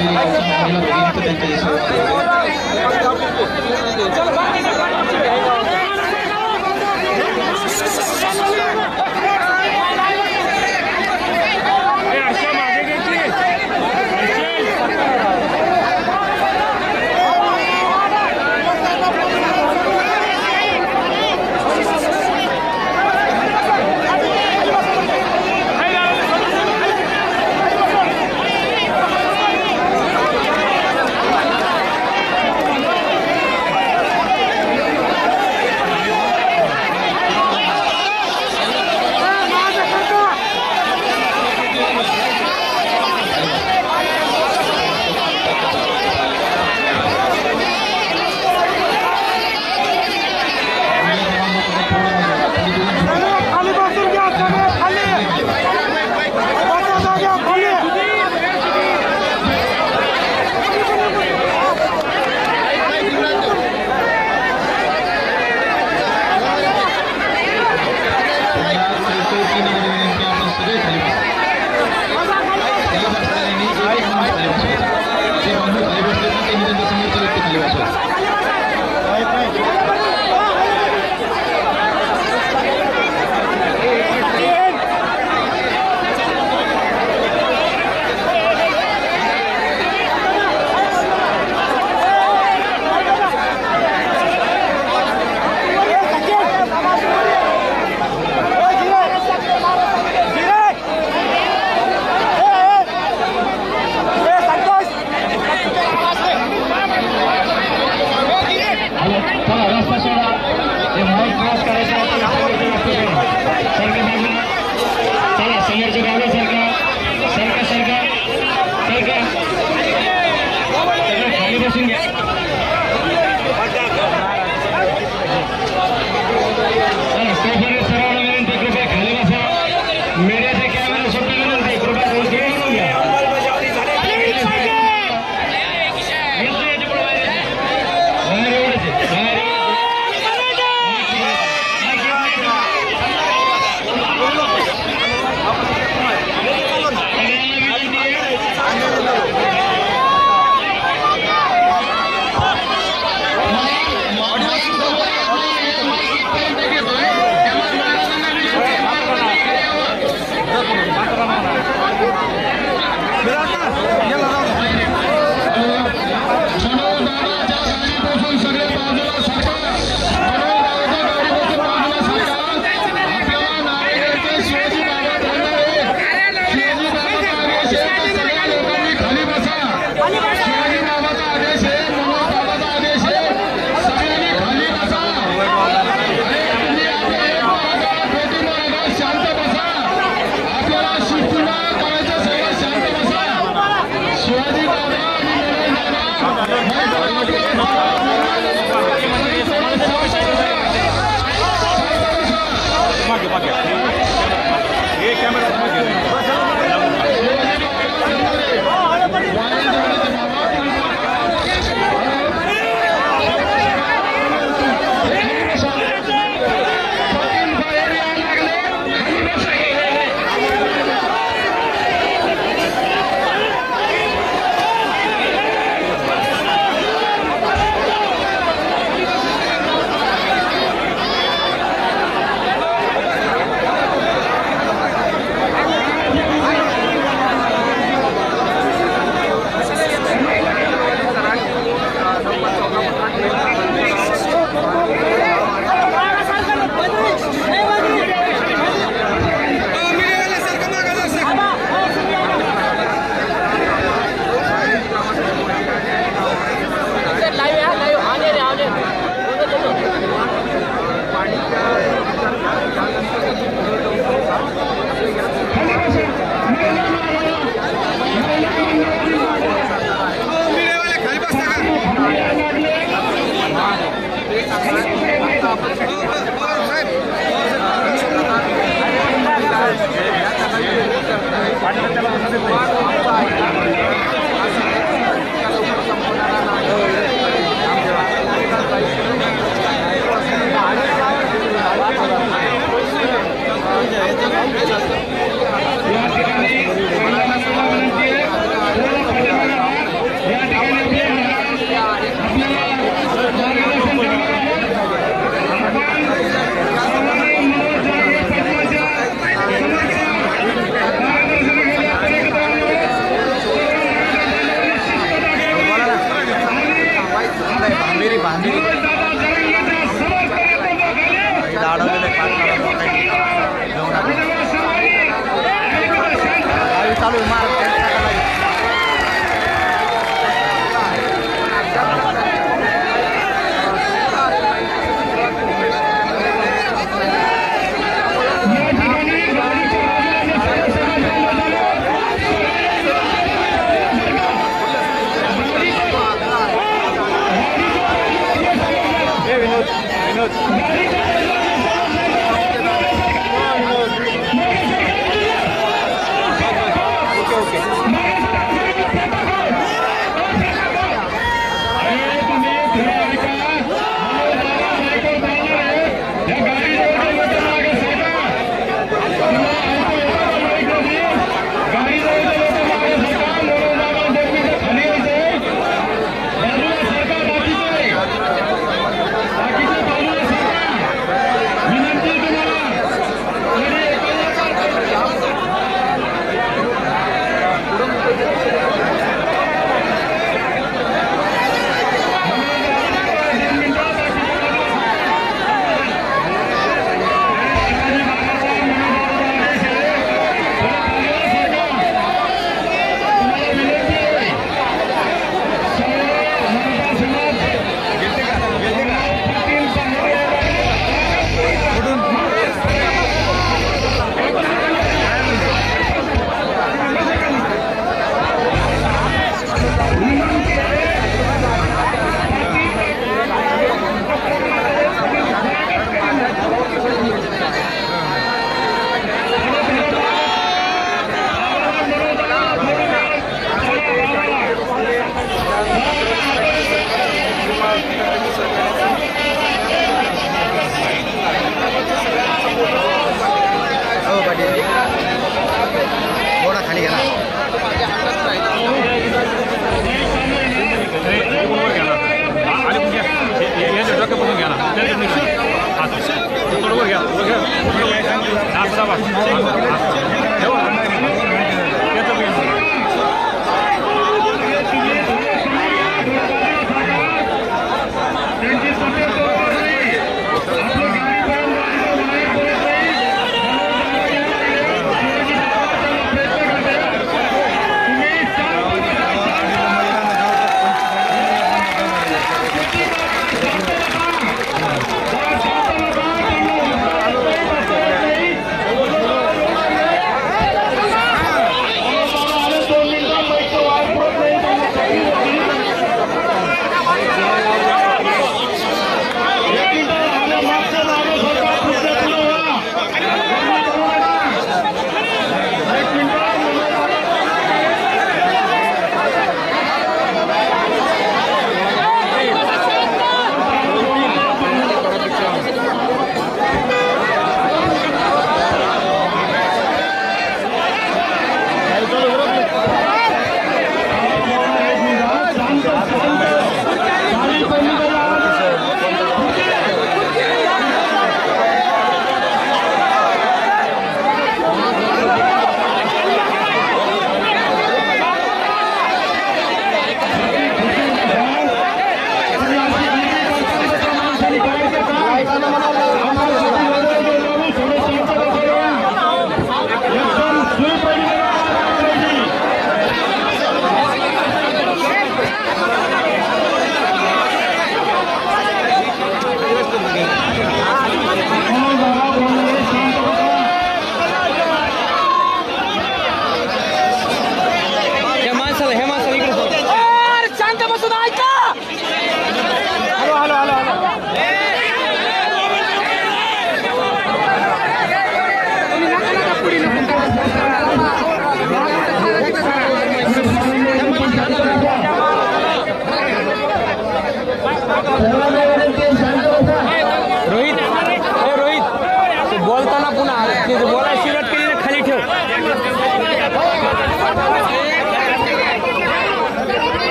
कावेरी गावच्या महिला भगिनीचं त्यांच्या यशस्वी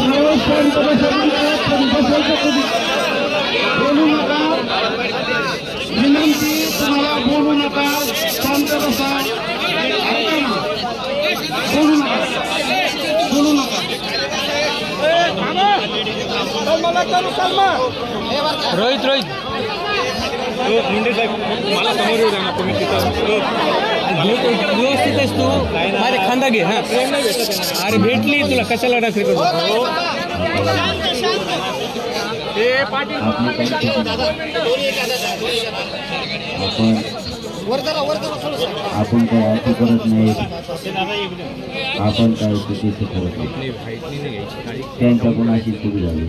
शांत बोलू नका, विनंती तुम्हाला बोलू नका, शांत बसा, बोलू नका, बोलू नका. रोहित मुंडे साहेब मला समोर येऊ द्या ना तुम्ही तिथं व्यवस्थित आहेस तू अरे खांदा घे हा अरे भेटली तुला कशाला डाकरी करतो आपण काय अति करत नाही, आपण काय चुकीचं करत नाही. त्यांच्याकडून अशी चूक झाली,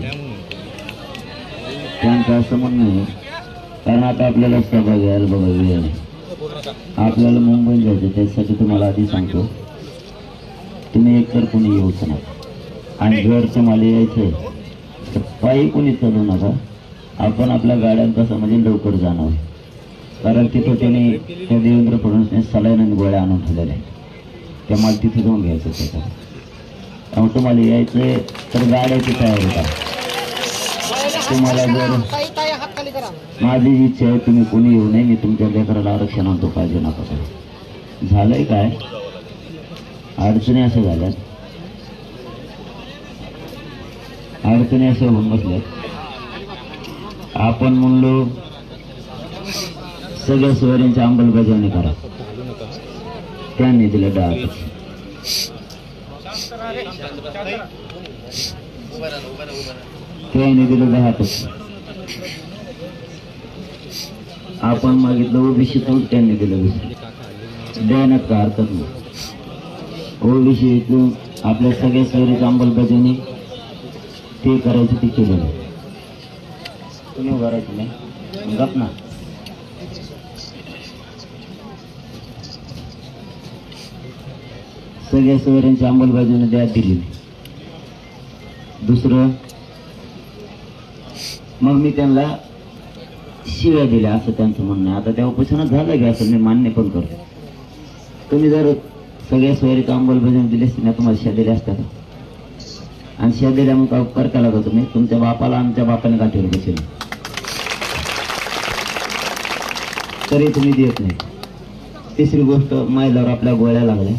त्यांचं असं म्हणणं आहे. कारण आता आपल्याला सभा घ्यायला बघा वेळ नाही, आपल्याला मुंबईत जायचं. त्यासाठी तुम्हाला आधी सांगतो, तुम्ही एकतर कोणी येऊच नका, आणि जर तुम्हाला यायचंय तर पायी कोणी चालू नका. आपण आपल्या गाड्यात कसं म्हणजे लवकर जाणार, कारण तिथं त्याने त्या देवेंद्र फडणवीसने सलाईन आणि गोळ्या आणून ठेवलेल्या आहेत, त्या मला तिथे जाऊन घ्यायचं. त्यामुळे तुम्हाला यायचंय तर गाड्याची तयारी करा. तुम्हाला जर माझी इच्छा आहे तुम्ही कोणी येऊ नये, मी तुमच्या लेकराला आरक्षण आणतो, पाहिजे नका काय. झालंय काय, अडचणी असं झाल्यात, अडचणी असं होऊन बसल्यात. आपण म्हणलो सगळ्या सोयऱ्यांची अंमलबजावणी करा, त्यांनी दिलं डाळ, त्यांनी दिलं 10%. आपण मागितलं ओबीसीतून, त्यांनी दिलं 20%. देण्यात का हरकत नाही. ओबीसीतून आपल्या सगळ्या सोयरीची अंमलबजावणी ते करायचं, ते केलं नाही. तुम्ही उभारायचं नाही, गप ना. सगळ्या सोयऱ्यांची अंमलबजावणी द्या दिली. दुसरं मग मी त्यांना शिव्या दिल्या असं त्यांचं म्हणणं आहे. आता त्या उपोषणात झालं की असं मी मान्य पण करतो. तुम्ही जर सगळ्या सोयरीची अंमलबजावणी दिली असती ना, तुम्हाला शिव्या दिल्या असत्या का? आणि शिव्या दिल्या मग उपकार केला का तुम्ही? तुमच्या बापाला आमच्या बापाने गाठीवर बसवलं तरी तुम्ही देत नाही. तिसरी गोष्ट, महिलावर आपल्या गोळ्या लागल्या.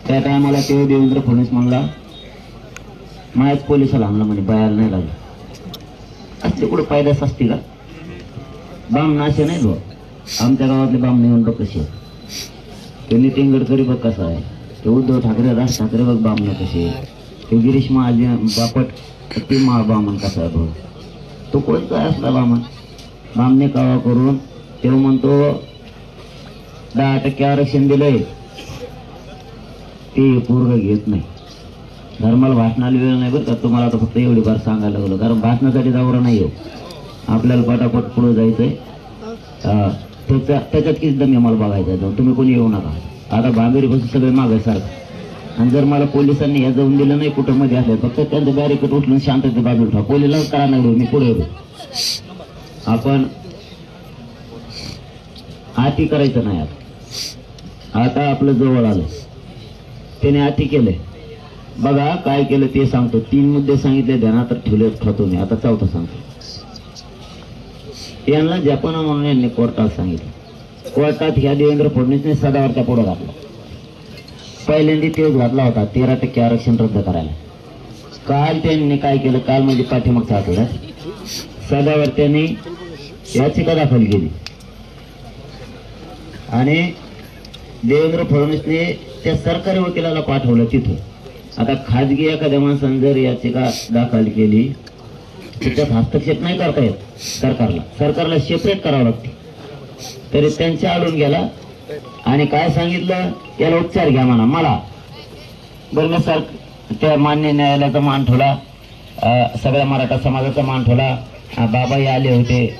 त्या टायमाला ते देवेंद्र फडणवीस म्हणला माझ्याच पोलिसाला आणलं म्हणे, बायाला नाही लागलं. असते कुठं पायदास असते का? बाम नाशे नाही बघ, आमच्या गावातले बाम नेऊन बघ कसे. ते नितीन गडकरी बघ कसा आहे, ते उद्धव ठाकरे, राज ठाकरे बघ बामण कसे, ते गिरीश महाजी बापट ते बामण कसा आहे बघ. तो कोणता असला बामण? बामने कावा करून ते म्हणतो 10% आरक्षण दिलंय, ते पूर्व घेत नाही. धर्माला भाषणाला वेळ नाही बरं का तुम्हाला. आता फक्त एवढी बार सांगायला लागलो, कारण भाषणासाठी जावं नाही हो, आपल्याला पटापट पुढे जायचंय. त्याच्यात किती दमी मला बघायचा जाऊन, तुम्ही कोणी येऊ नका. आता भांबेरी बसून सगळे मागायसारखं. आणि जर मला पोलिसांनी हे जाऊन दिलं नाही कुठं मध्ये असले, फक्त त्यांचं बॅरिकेड उठलून शांतते बाजूला ठेवा. पोलिसाला करा नाही, मी पुढे येतो. आपण आती करायचं नाही. आता आपलं जवळ आलं, त्याने आती केलंय बघा. काय केलं ते सांगतो. 3 मुद्दे सांगितले, ध्यानात ठेवले ठेवतो मी. आता 4था सांगतो. यांना जपान म्हणून यांनी कोर्टात सांगितलं. कोर्टात ह्या देवेंद्र फडणवीसने सदावरच्या पुढे घातला. पहिल्यांदा तेच घातला होता 13% आरक्षण रद्द करायला. काल त्यांनी काय केलं, काल म्हणजे पाठीमागच्या आठवड्यात सदावर त्यांनी याचिका दाखल केली आणि देवेंद्र फडणवीसने त्या सरकारी वकिलाला पाठवलं तिथं. आता खाजगी एखाद्या माणसाने जर याचिका दाखल केली त्याच्यात हस्तक्षेप नाही करता येत सरकारला. सरकारला सेपरेट करावं लागते. तरी त्यांच्या आडून गेला आणि काय सांगितलं, याला उपचार घ्या म्हणा. मला बरं मी सर त्या मान्य न्यायालयाचा मान ठेवला, सगळ्या मराठा समाजाचा मान ठेवला. बाबाही आले होते,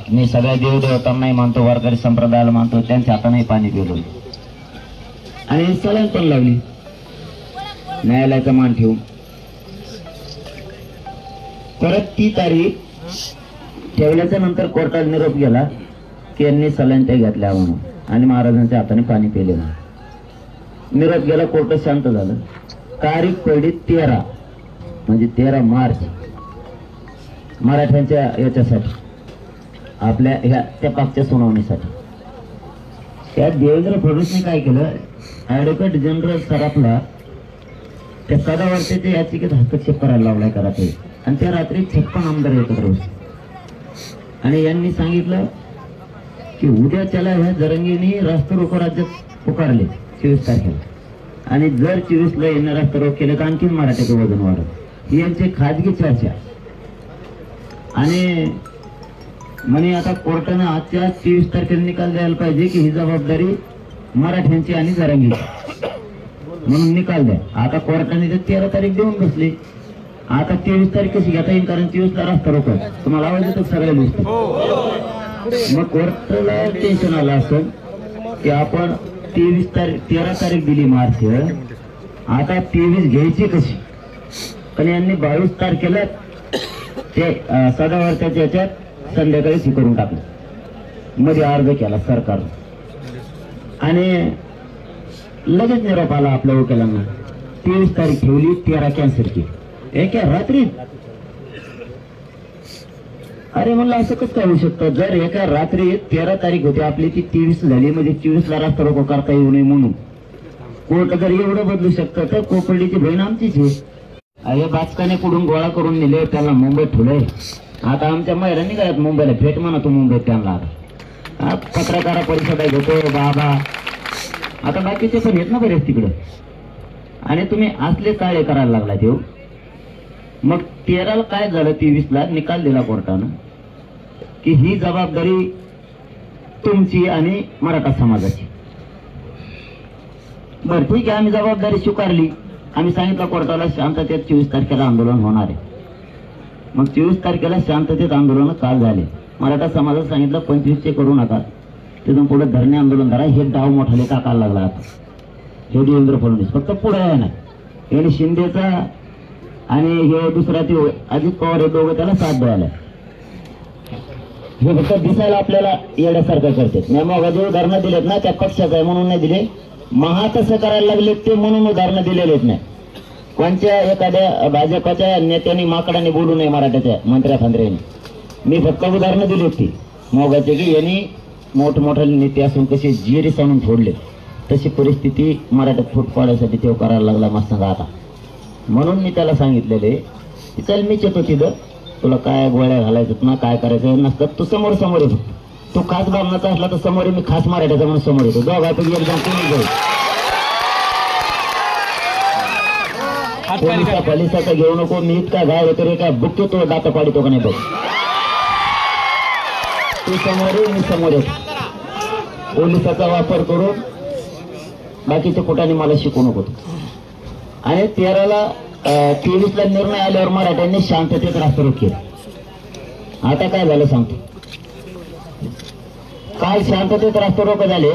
मी सगळ्या देवदेवतांनाही मानतो, वारकरी संप्रदायाला मानतो, त्यांच्या हातानेही पाणी पिलं आणि सलाम पण लावली न्यायालयाचा मान ठेवून. परत ती तारीख ठेवल्याच्या नंतर कोर्टात निरोप गेला की यांनी सलाईन त्या घेतल्या म्हणून आणि महाराजांच्या हाताने पाणी पिले म्हणून. निरोप गेला, कोर्ट शांत झालं. तारीख पडली 13 म्हणजे 13 मार्च मराठ्यांच्या याच्यासाठी आपल्या ह्या त्या पाकच्या सुनावणीसाठी त्या देवेंद्र फडणवीसने काय केलं, ऍडव्होकेट जनरल सराफला त्या सदावर्तेच्या याचिकेत हस्तक्षेप करायला लावलाय कराटे आणि त्या रात्री 56 आमदार एकत्र होते आणि यांनी सांगितलं की उद्या त्याला ह्या जरंगीने रास्ता रोको राज्यात पुकारले 24 तारखेला आणि जर 24ला यांना रास्ता रोको केलं तर आणखीन मराठ्याचं वजन वाढत, ही यांची खाजगी चर्चा आणि म्हणे आता कोर्टानं आजच्या 23 तारखेला निकाल द्यायला पाहिजे की ही जबाबदारी मराठ्यांची आणि जरांगीची म्हणून निकाल द्या. आता कोर्टाने ते 13 तारीख देऊन बसली. आता 23 तारीख कशी घेता येईल, कारण 23ला रास्ता रोको तुम्हाला आवाज येतो सगळ्या गोष्टी. मग कोर्टाला टेन्शन आलं असं की आपण 13 तारीख दिली मार्च, आता 23 घ्यायची कशी, पण यांनी 22 तारखेला ते सदावर्त्याच्या याच्यात संध्याकाळी स्वीकारून टाकलं, मध्ये अर्ज केला सरकारनं आणि लगेच निरोप आला आपल्या वकिलांना. 23 तारीख ठेवली, 13 कॅन्सल केली एका रात्रीत. अरे म्हणलं असं कसं काय होऊ शकतं, जर एका रात्री 13 तारीख होती आपली ती 23 झाली, म्हणजे 24ला रास्ता रोको करता येऊ नये म्हणून कोर्ट जर एवढं बदलू शकतं तर कोपर्डीची बहीण आमचीच आहे. अरे बाचकाने कुठून गोळा करून नेले, त्याला मुंबईत ठेवलंय. आता आमच्या महिलांनी काय मुंबईला भेट म्हणा तू मुंबईत त्यांना पत्रकार परिषदा घेतो बाबा, आता बाकीचे पण येत ना बरेच तिकडं आणि तुम्ही असले काळे करायला लागला देऊ. मग 13ला काय झालं, 23ला निकाल दिला कोर्टानं की ही जबाबदारी तुमची आणि मराठा समाजाची. बरं ठीक आहे, आम्ही जबाबदारी स्वीकारली. आम्ही सांगितलं कोर्टाला शांततेत 24 तारखेला आंदोलन होणार आहे. मग 24 तारखेला शांततेत आंदोलन काल झाले. मराठा समाजात सांगितलं 25चे करू नका, तिथून पुढे धरणे आंदोलन करा. हे डाव मोठाले टाकायला लागला आता हे देवेंद्र फडणवीस, फक्त पुढे आहे ना यांनी शिंदेचा आणि हे दुसरा ते अजित पवार हे दोघं त्याला साथ द्यायला. हे फक्त दिसायला आपल्याला येण्यासारखं करतात. मी मग जे उदाहरणं दिलेत ना त्या पक्षाचं आहे म्हणून नाही दिले, महा तसं करायला लागले ते म्हणून उदाहरणं दिलेलेच नाही. कोणत्या एखाद्या भाजपाच्या नेत्यांनी माकडाने बोलू नये मराठ्याच्या मंत्र्या खांद्र्यांनी. मी फक्त उदाहरणं दिली होती मोगाचे की यांनी मोठमोठे नेते असून कसे जिरे सांगून फोडले, तशी परिस्थिती मराठ्यात फूट पाडण्यासाठी तो करायला लागला मस्त आता. म्हणून मी त्याला सांगितलेले की चल मीच येतो तिथं, तुला काय गोळ्या घालायचं ना काय करायचं नसतं, तू समोर समोर येतो. तू खास बामणाचा असला तर समोर मी खास मराठ्याचा म्हणून समोर येतो. दोघांपैकी एकदम कोणी घेऊ पोलिसाचा घेऊ नको. मी इतका घाय तरी काय बुक्के तो दात पाडितो का नाही बघ. तू समोर ये, मी समोर येतो. पोलिसाचा वापर करून बाकीच्या कुठाने मला शिकवू नको. आणि 23ला निर्णय आल्यावर मराठ्यांनी शांततेत रास्ता रोको केला. आता काय झालं सांगतो. काल शांततेत रास्ता रोको झाले,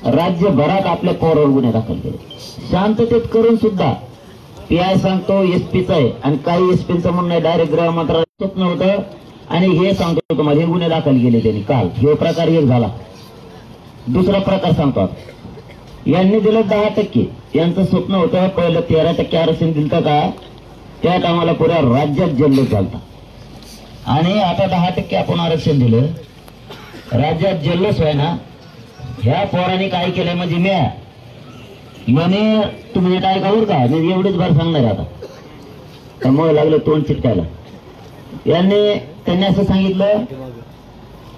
राज्यभरात आपल्या पोरावर गुन्हे दाखल केले. शांततेत करून सुद्धा पीआय सांगतो एसपीचा आहे आणि काही एसपीचं म्हणणं आहे डायरेक्ट गृह मंत्रालयात स्वप्न होतं आणि हे सांगतो तुम्हाला हे गुन्हे दाखल केले त्यांनी काल. हे प्रकार एक झाला. दुसरा प्रकार सांगतो, यांनी दिलं 10%. यांचं स्वप्न होतं पहिलं 13% आरक्षण दिलं का त्या टायमाला पुऱ्या राज्यात जल्लोष झालता आणि आता 10% आपण आरक्षण दिलं, राज्यात जल्लोष आहे ना. ह्या पोरांनी काय केलंय म्हणजे याने तुम्ही काय कावर का म्हणजे एवढीच बार सांगणार आता. त्यामुळे लागलं तोंड चिटकायला. त्यांनी असं सांगितलं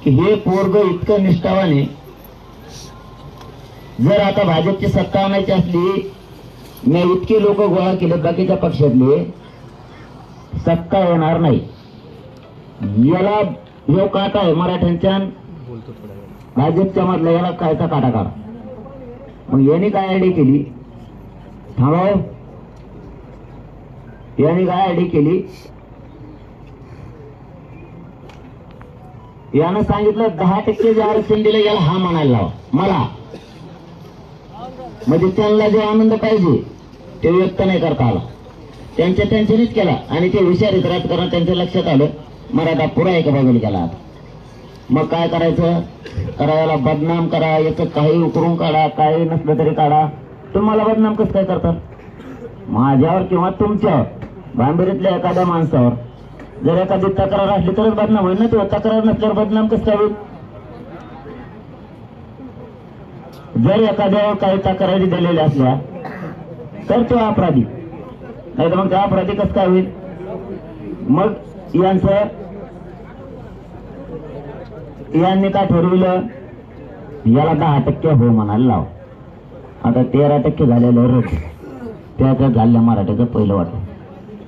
की हे पोरग इतकं निष्ठावाने, जर आता भाजपची सत्ता आणायची असली, मी इतके लोक गोळा केले बाकीच्या पक्षातले, सत्ता येणार नाही. याला जो काटा आहे मराठ्यांच्या भाजपच्या मधला, याला कायचा काटा काढा. मग यांनी काय आयडी केली, थांबव, यांनी काय आयडी केली, यानं सांगितलं 10% जे आरक्षण दिलं याला हा म्हणायला लावा मला. म्हणजे त्यांना जो आनंद पाहिजे ते व्यक्त नाही करता आला, त्यांनीच केला. आणि ते विचारित राजकारण त्यांच्या लक्षात आलं, मराठा पुरा एका बाजूला गेला. आता मग काय करायचं, करायला बदनाम करा, याचं काही उकरून काढा, काही नसलं तरी काढा. तुम्हाला बदनाम कसं काय करतात, माझ्यावर किंवा तुमच्यावर. भांबेरीतल्या एखाद्या माणसावर जर एखादी तक्रार असली तरच बदनाम होईल ना. तो तक्रार नसल्यावर बदनाम कसं काय होईल? जर एखाद्या काही तक्रारी दिलेल्या असल्या तर तो अपराधी, नाही तर मग त्या अपराधी कसं काय होईल? मग यांनी काय ठरविलं, याला 10% हो म्हणायला लाव. आता 13% झालेलं रद्द. त्याच्यात झाल्या मराठ्याचं पहिलं वाटतं.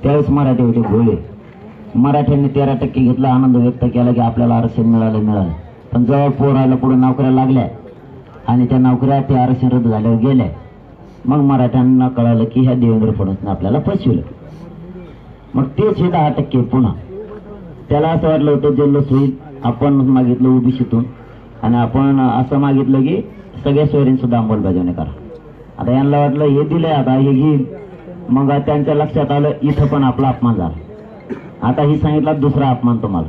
त्यावेळेस मराठी होते भोळे. मराठ्यांनी 13% घेतला, आनंद व्यक्त केला की आपल्याला आरक्षण मिळालं. पण जवळ पोरायला पुढे नोकऱ्या लागल्या आणि त्या नोकऱ्या ते आरक्षण रद्द झाल्यावर गेल्या. मग मराठ्यांना कळालं की ह्या देवेंद्र फडणवीसने आपल्याला फसविलं. मग तेच हे 10% पुन्हा त्याला असं वाटलं होतं जल्लोष होईल. आपण मागितलं ओबीसीतून आणि आपण असं मागितलं की सगळ्या सोयरींनी सुद्धा अंमलबजावणी करा. आता यांना वाटलं हे दिलंय, आता हे घेईल. मग त्यांच्या लक्षात आलं इथं पण आपला अपमान झाला. आता ही सांगितला दुसरा अपमान तुम्हाला.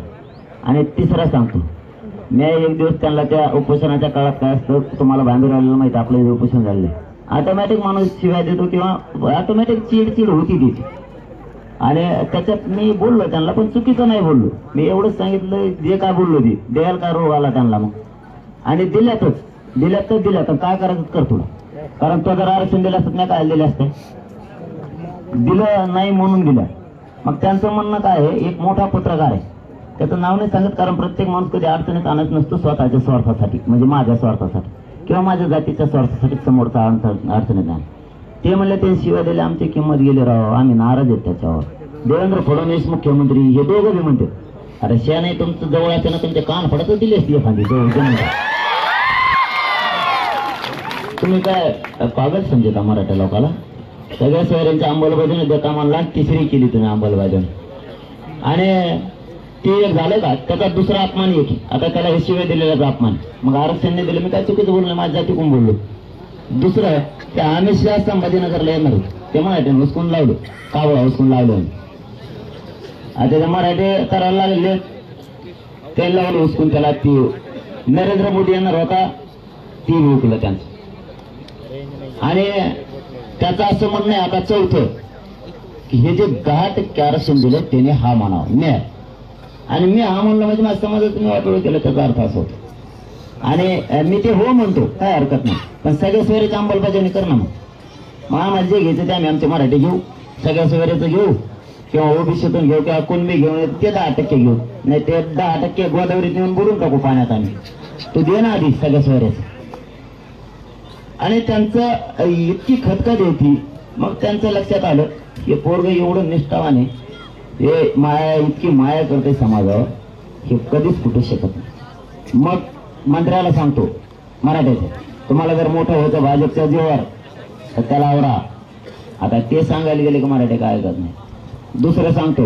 आणि तिसरा सांगतो, मी एक दिवस त्यांना त्या उपोषणाच्या काळात काय असतं तुम्हाला बांधून राहिलेलं माहिती, आपलं हे उपोषण झालेलं आहे. ऑटोमॅटिक माणूस शिवाय देतो किंवा ऑटोमॅटिक चिडचिड होती त्याची. आणि त्याच्यात मी बोललो त्यांना, पण चुकीचं नाही बोललो. मी एवढंच सांगितलं जे काय बोललो ते द्यायला काय रोग आला त्यांना. मग आणि दिल्यात तर काय करायचं कर तुला. कारण तो जर आरक्षण दिलं असतं नाही काय दिले असते, दिलं नाही म्हणून दिलं. मग त्यांचं म्हणणं काय आहे, एक मोठा पत्रकार आहे, त्याचं नाव नाही सांगत कारण प्रत्येक माणूस कधी अडचणीत आणत नसतो स्वतःच्या स्वार्थासाठी, म्हणजे माझ्या स्वार्थासाठी किंवा माझ्या जातीच्या स्वार्थासाठी समोरचा अडचणीत आण. ते म्हणले ते शिवाय दिले आमची किंमत गेली राव, आम्ही नाराज आहेत त्याच्यावर. देवेंद्र फडणवीस मुख्यमंत्री हे दोघं बी म्हणते अरे शे नाही तुमचं जवळ असताना तुमचे कान फडत दिले असते एखादी जवळ. तुम्ही काय पागल समजता मराठा लोकाला? सगळ्या सोयऱ्यांच्या अंमलबजावणी देता म्हणला, तिसरी केली तुम्ही अंमलबजावणी. आणि ते एक झालं का त्याचा दुसरा अपमान येतो. आता त्याला हे शिवाय दिलेल्याचा अपमान. मग आरक्षण नाही दिलं, मी काय चुकीचं बोललो, माझ्या जातीकडून बोललो. दुसरं ते अमित शहा संभाजीनगरला येणार होते, ते मराठ्याने हुसकून लावलं, कावळा हुसकून लावलं. आता ते मराठे करायला लागले, ते लावलं हुसकून त्याला. ती नरेंद्र मोदी येणार होता, ती विकलं त्यांचं. आणि त्याचं असं म्हणणं आहे आता चौथं की हे जे 10% आरक्षण दिलं त्याने हा म्हणावं मी. आणि मी हा म्हणलं म्हणजे माझ्या समाजात तुम्ही वाटोळ केलं त्याचा अर्थ असं होतो. आणि मी ते हो म्हणतो, काय हरकत नाही, पण सगळ्या सोयरीची अंमलबजावणी कर ना. मग आम्हाला जे घ्यायचं ते आम्ही आमचे मराठी घेऊ, सगळ्या सोयरीचं घेऊ किंवा ओबीसीतून घेऊ किंवा कोणबी घेऊ, ते 10% घेऊ. नाही ते 10% गोदावरीत नेऊन बुडून टाकू पाण्यात आम्ही. तू दे ना आधी सगळ्या सोयऱ्याचं. आणि त्यांचं इतकी खतखत होती. मग त्यांचं लक्षात आलं हे पोरग एवढं निष्ठावाने हे माया इतकी माया करते समाजावर, हे कधीच फुटू शकत नाही. मग मंत्र्याला सांगतो मराठ्याचं, तुम्हाला जर मोठं व्हायचं भाजपच्या जीवावर तर त्याला आवरा. आता ते सांगायला गेले की मराठे काय ऐकत नाही. दुसरं सांगतो,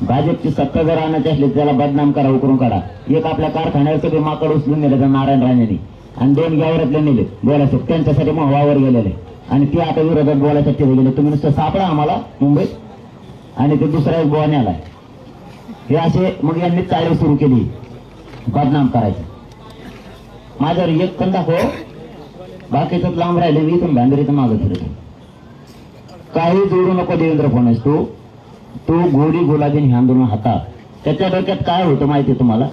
भाजपची सत्ता जर आणायची असली त्याला बदनाम करा, उकरून काढा. एक आपल्या कारखान्यावर सगळे माकड उचलून नेले तर नारायण राणेंनी, आणि 2 गावरातले नेले बोलायचं, त्यांच्यासाठी मग वावर गेलेले. आणि ते आता विरोधात बोलायसाठी गेले. तुम्ही नुसतं सापडा आम्हाला मुंबईत, आणि ते दुसरा एक बोवाने आलाय. हे असे मग यांनी चाळी सुरू केली बदनाम करायचं. माझ्यावर एक पण दाखव, बाकीच लांब राहिले, मी इथून भांडरीचं मागं फिरतो. काही जोडू नको देवेंद्र फडणवीस. तू गोरी गुलाबी आंदोलन हातात. त्याच्या डोक्यात काय होतं माहिती तुम्हाला?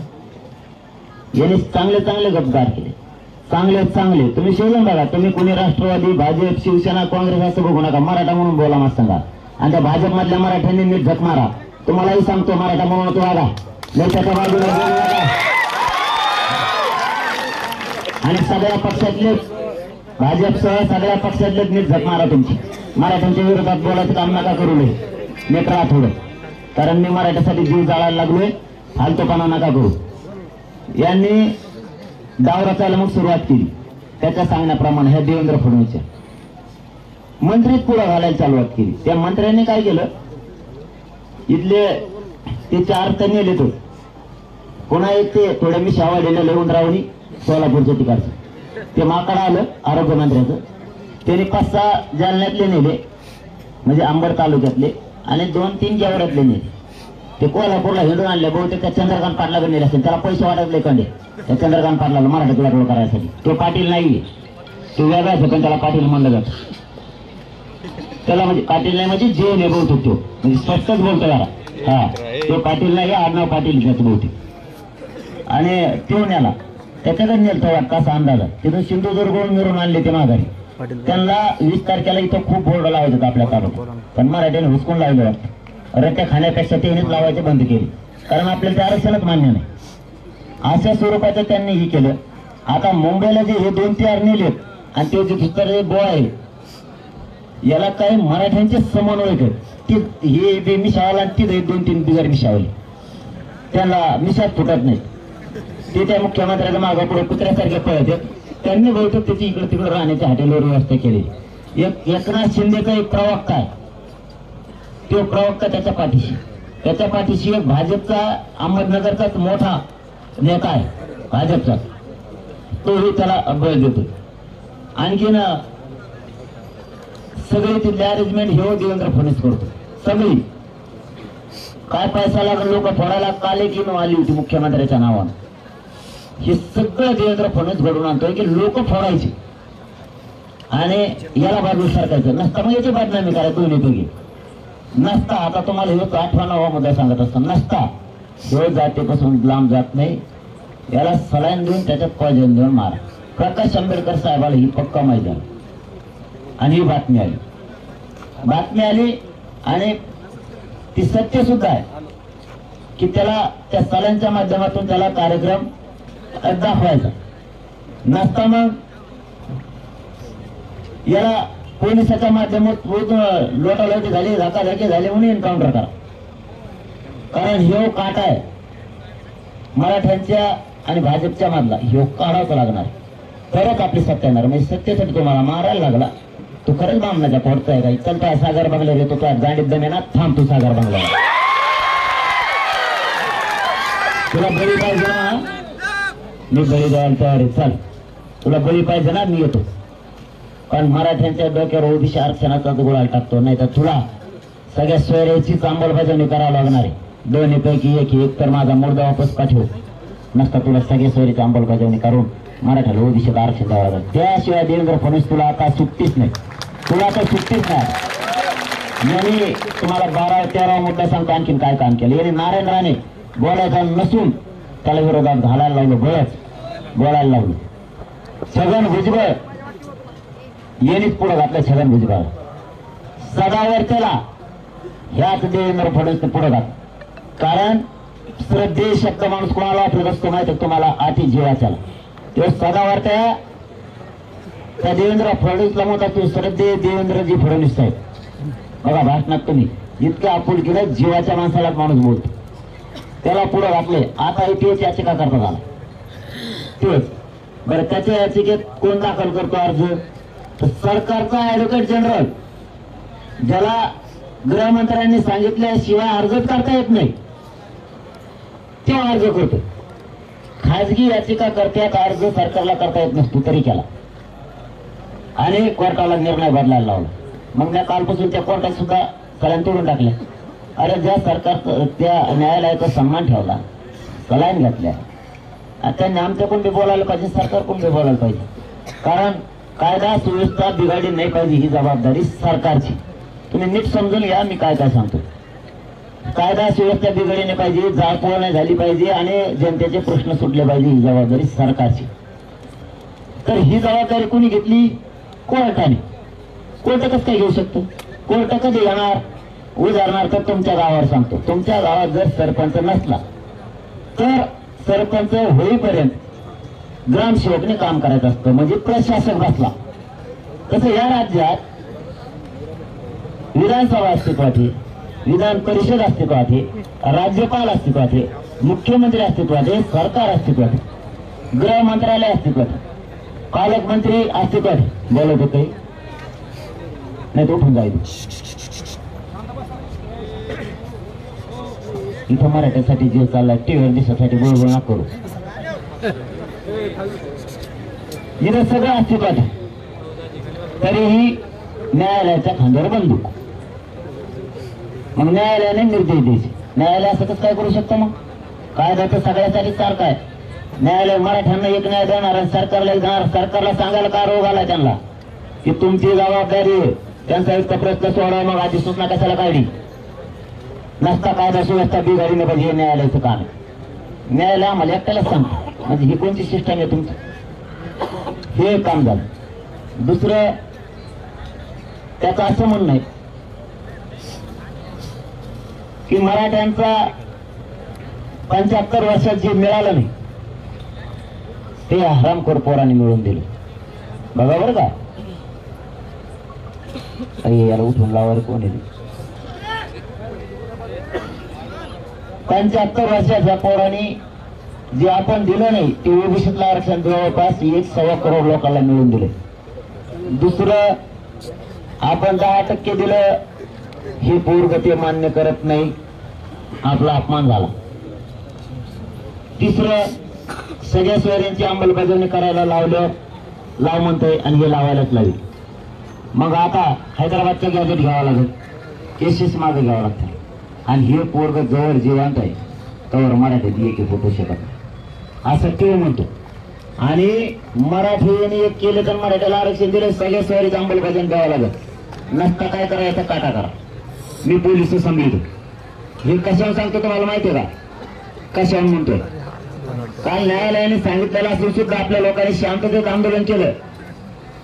यांनी चांगले गद्दार केले, चांगले. तुम्ही शोधून बघा, तुम्ही कोणी राष्ट्रवादी, भाजप, शिवसेना, काँग्रेस असं बघू नका. मराठा म्हणून बोला मग सांगा. आणि त्या भाजपमधल्या मराठ्यांनी नीट झक मारा. तुम्हालाही सांगतो मराठा म्हणून तो आला त्याच्या बाजूला बोलू नका. आणि सगळ्या पक्षातले भाजपसह सगळ्या पक्षातले नीट झक मारा तुमची. मराठ्यांच्या विरोधात बोलायचं काम नका करू नये. नीट राहा थोडं, कारण मी मराठ्यासाठी जीव जाळायला लागलोय. फालतूपणा नका करू. यांनी डाव रचायला मग सुरुवात केली त्याच्या सांगण्याप्रमाणे. ह्या देवेंद्र फडणवीसच्या मंत्रीत पुढे घालायला चालूवात केली. त्या मंत्र्यांनी काय केलं, इथले ते 4 तर नेले तो. पुन्हा एक ते थोडे मी शावाडीला लिहून रावणी सोलापूरच्या ठिकाणचं ते माकड आलं आरोग्यमंत्र्याचं. त्याने 5-6 जालन्यातले नेले, म्हणजे अंबड तालुक्यातले, आणि 2-3 गेवरातले नेले. ते कोल्हापूरला हिंडून आणले. बहुतेक त्या चंद्रकांत पाटलाकडे नेले असेल. त्याला पैसे वाटतले कंडे त्या चंद्रकांत पाटलाला मराठीत वाटोळ करायसाठी. तो पाटील नाहीये, तो वेगळाच, पण त्याला पाटील म्हणलं जातं. त्याला म्हणजे पाटील नाही म्हणजे जे ने बोलतो तो म्हणजे स्पष्टच बोलतो याला. हा तो पाटील नाही आडनाव पाटील त्याचं बहुतेक. आणि तो नेला त्याच्याकडे नेलतो वाटतं असा अंदाज आहे. तिथून सिंधुदुर्गहून मिळून आणले ते माघारी. त्यांना 20 तारखेला इथं खूप बोर्ड लावायचे आपल्या तालुक्यात, पण मराठीने हुसकून लावले वाटतं. रट्ट्या खाण्यापेक्षा तेनेच लावायचे बंद केले, कारण आपल्याला ते आरक्षणच मान्य नाही. अशा स्वरूपाचं त्यांनी हे केलं. आता मुंबईला जे हे 2-4 नेलेत आणि ते जे दुसरं बो आहे याला काही मराठ्यांचे समन्वयक आहेत. हे बे मिशावला आणि तिथे 2-3 बिगर मिशावले, त्यांना मिशात फुटत नाही. ते त्या मुख्यमंत्र्याच्या मागं पुढे कुत्र्यासारखे पळत आहेत. त्यांनी बहुतेक त्याची इकडे तिकडे राहण्याच्या हॉटेलवर व्यवस्था केली. एकनाथ शिंदेचा एक प्रवक्ता आहे, तो प्रवक्ता त्याच्या पाठीशी एक भाजपचा अहमदनगरचाच मोठा नेता आहे भाजपचा, तोही त्याला बळ देतो. आणखीन सगळी तिथली अरेंजमेंट हे देवेंद्र फडणवीस करतो. सगळी काय पैसा लागला लोक फोडायला काले की आली होती मुख्यमंत्र्याच्या नावानं, हे सगळं देवेंद्र फडणवीस घडून आणतोय की लोक फोडायचे आणि याला बाजू सरकायचं नसता. मग याची बदनामी करा दोन्हीपैकी नसता. आता तुम्हाला हे 8वा मुद्दा सांगत असता नसता. हे जातीपासून लांब जात नाही, याला सलाईन देऊन त्याच्यात पॉइजन देऊन मारा. प्रकाश आंबेडकर साहेबाला ही पक्का माहिती आहे आणि ही बातमी आली आणि ती सत्य सुद्धा आहे की त्याला त्या सलाईनच्या माध्यमातून त्याला कार्यक्रम दाखवायचा नसता. मग याला पोलिसाच्या माध्यमातून लोटालोटी झाली, धक्काधक्की झाली म्हणून एन्काउंटर करा, कारण ह्यो काटा आहे मराठ्यांच्या आणि भाजपच्या मधला. ह्यो काढावं लागणार तरच आपली सत्य येणार. म्हणजे सत्तेसाठी तुम्हाला मारायला लागला तू खरंच बामणाच्या पोटचा आहे. काही चलताय सागर बंगल्यावर येतो तो गाडीत दमेना थांब तू सागर बंगल्यावर. तुला बळी पाहिजे ना, मी बळी द्यायला तयार आहे. चल तुला बळी पाहिजे ना, मी येतो. पण मराठ्यांच्या डोक्यावर ओबीसी आरक्षणाचा गुळाल टाकतो, नाही तर तुला सगळ्या सोयऱ्याचीच अंमलबजावणी करावं लागणार आहे. दोन्हीपैकी एक तर माझा मुर्दा वापस पाठव, नसता तुला सगळ्या सोयरीची अंमलबजावणी करून मराठ्याला ओबीसीत आरक्षण द्यावं लागेल. त्याशिवाय देवेंद्र फडणवीस तुला आता सुट्टीच नाही, तुला आता सुट्टीच नाही. यांनी तुम्हाला 12-13 मुद्दा सांगतो आणखीन काय काम केलं. यांनी नारायण राणे बोलायचा नसून त्याला विरोधात घालायला लावलं, बळच बोलायला लावलं. छगन भुजबळ यांनीच पुढे घातलं. छगन भुजबळ सदावर त्याला ह्याच देवेंद्र फडणवीस पुढे घात, कारण श्रद्धे शब्द माणूस कोणाला वापरत असतो माहिती तुम्हाला, आती जीवाच्याला. तो सदावर त्या देवेंद्र फडणवीसला म्हणता तू श्रद्धे देवेंद्रजी फडणवीस साहेब. बघा भाषणात तुम्ही इतक्या आपुलकीनं जीवाच्या माणसाला माणूस बोलतो, त्याला पुढे घातले. आता तेच याचिका करतात आला तेच बरं. त्याच्या याचिकेत कोण दाखल करतो अर्ज, तर सरकारचा ऍडव्होकेट जनरल, ज्याला गृहमंत्र्यांनी सांगितल्याशिवाय अर्जच करता येत नाही, तो अर्ज करतो. खाजगी याचिका करत्यात अर्ज सरकारला करता येत नसतो तरी केला आणि कोर्टाला निर्णय बदलायला लावला. मग त्या कालपासून त्या कोर्टात सुद्धा सलाईन तोडून टाकल्या. अरे ज्या सरकार त्या न्यायालयाचा सन्मान ठेवला, सलाईन घातल्या, त्यांनी आमच्याकडून बी बोलायला पाहिजे, सरकारकडून बी बोलायला पाहिजे. कारण कायदा सुव्यवस्था बिघडली नाही पाहिजे ही जबाबदारी सरकारची. तुम्ही नीट समजून घ्या मी काय सांगतो. कायदा सुव्यवस्था बिघडली नाही पाहिजे, जाळपोळ नाही झाली पाहिजे आणि जनतेचे प्रश्न सुटले पाहिजे ही जबाबदारी सरकारची. तर ही जबाबदारी कोणी घेतली? कोर्टाने. कोर्ट कसं काय घेऊ शकतो? कोर्ट कधी येणार? उदाहरणार्थ तुमच्या गावावर सांगतो, तुमच्या गावात जर सरपंच नसला तर सरपंच होईपर्यंत ग्रामसेवकने काम करायचं असतं, म्हणजे प्रशासक बसला. तसं या राज्यात विधानसभा अस्तित्वात आहे, विधान परिषद अस्तित्वात आहे, राज्यपाल अस्तित्वात आहे, मुख्यमंत्री अस्तित्वात आहे, सरकार अस्तित्वात आहे, गृह मंत्रालय अस्तित्वात आहे, पालकमंत्री अस्तित्वात आहे. बोलत होते नाही तो उठून जाईल. इथं मराठ्यासाठी जे चाललाय टीव्हीवर दिसण्यासाठी बोलबोल ना करू. इथं सगळं अस्तित्वात आहे, तरीही न्यायालयाच्या खांद्यावर बंदूक. मग न्यायालयाने निर्देश द्यायचे. न्यायालय असं कसं काय करू शकतं? मग कायदा तर सगळ्यासाठी सारखा आहे. न्यायालय मराठ्यांना एक न्याय देणार आणि सरकारला एक देणार. सरकारला सांगायला का रोग आला त्यांना की तुमची जबाबदारी त्यांचा एक प्रश्न सोडा, मग आधी सूचना कशाला काढली? नसता कायदा सुव्यवस्था बिघाडी पाहिजे, हे न्यायालयाचं काम आहे. न्यायालय आम्हाला एकट्यालाच सांगतो. म्हणजे ही कोणती सिस्टम आहे तुमची? हे काम झालं. दुसरं त्याचं असं म्हणणं आहे की मराठ्यांचा 75 वर्षात जे मिळालं नाही ते हरामखोर पोरांनी मिळवून दिलं. बघा बरं का, याला उठून लावायला कोण आहे? 75 वर्षाच्या पोरांनी जे आपण दिलं नाही ते ओबीसीतलं आरक्षण जवळपास 1.25 करोड लोकांना मिळून दिले. दुसरं, आपण 10% दिलं, हे पोरग ते मान्य करत नाही, आपला अपमान झाला. तिसरं, सगळ्या सोयऱ्यांची अंमलबजावणी करायला लाव म्हणतोय आणि हे लावायलाच लागेल. मग आता हैदराबादचं गॅजेट घ्यावं लागेल, केसेस मागे घ्यावं लागतं. आणि हे पोरग जवळ जिवंत आहे तवर मराठीत एक फोटो शकत नाही असं ते म्हणतो. आणि मराठीने एक केलं तर मराठीला आरक्षण दिलं, सगळ्या सोयरीचं अंमलबजावणी द्यावं लागेल. नसता काय करायचं काटा करा. मी पोलिस सांगितलं. हे कशावर सांगतो तुम्हाला माहितीये का? कशावर म्हणतोय? काल न्यायालयाने सांगितलेलं असून सुद्धा आपल्या लोकांनी शांततेत आंदोलन केलं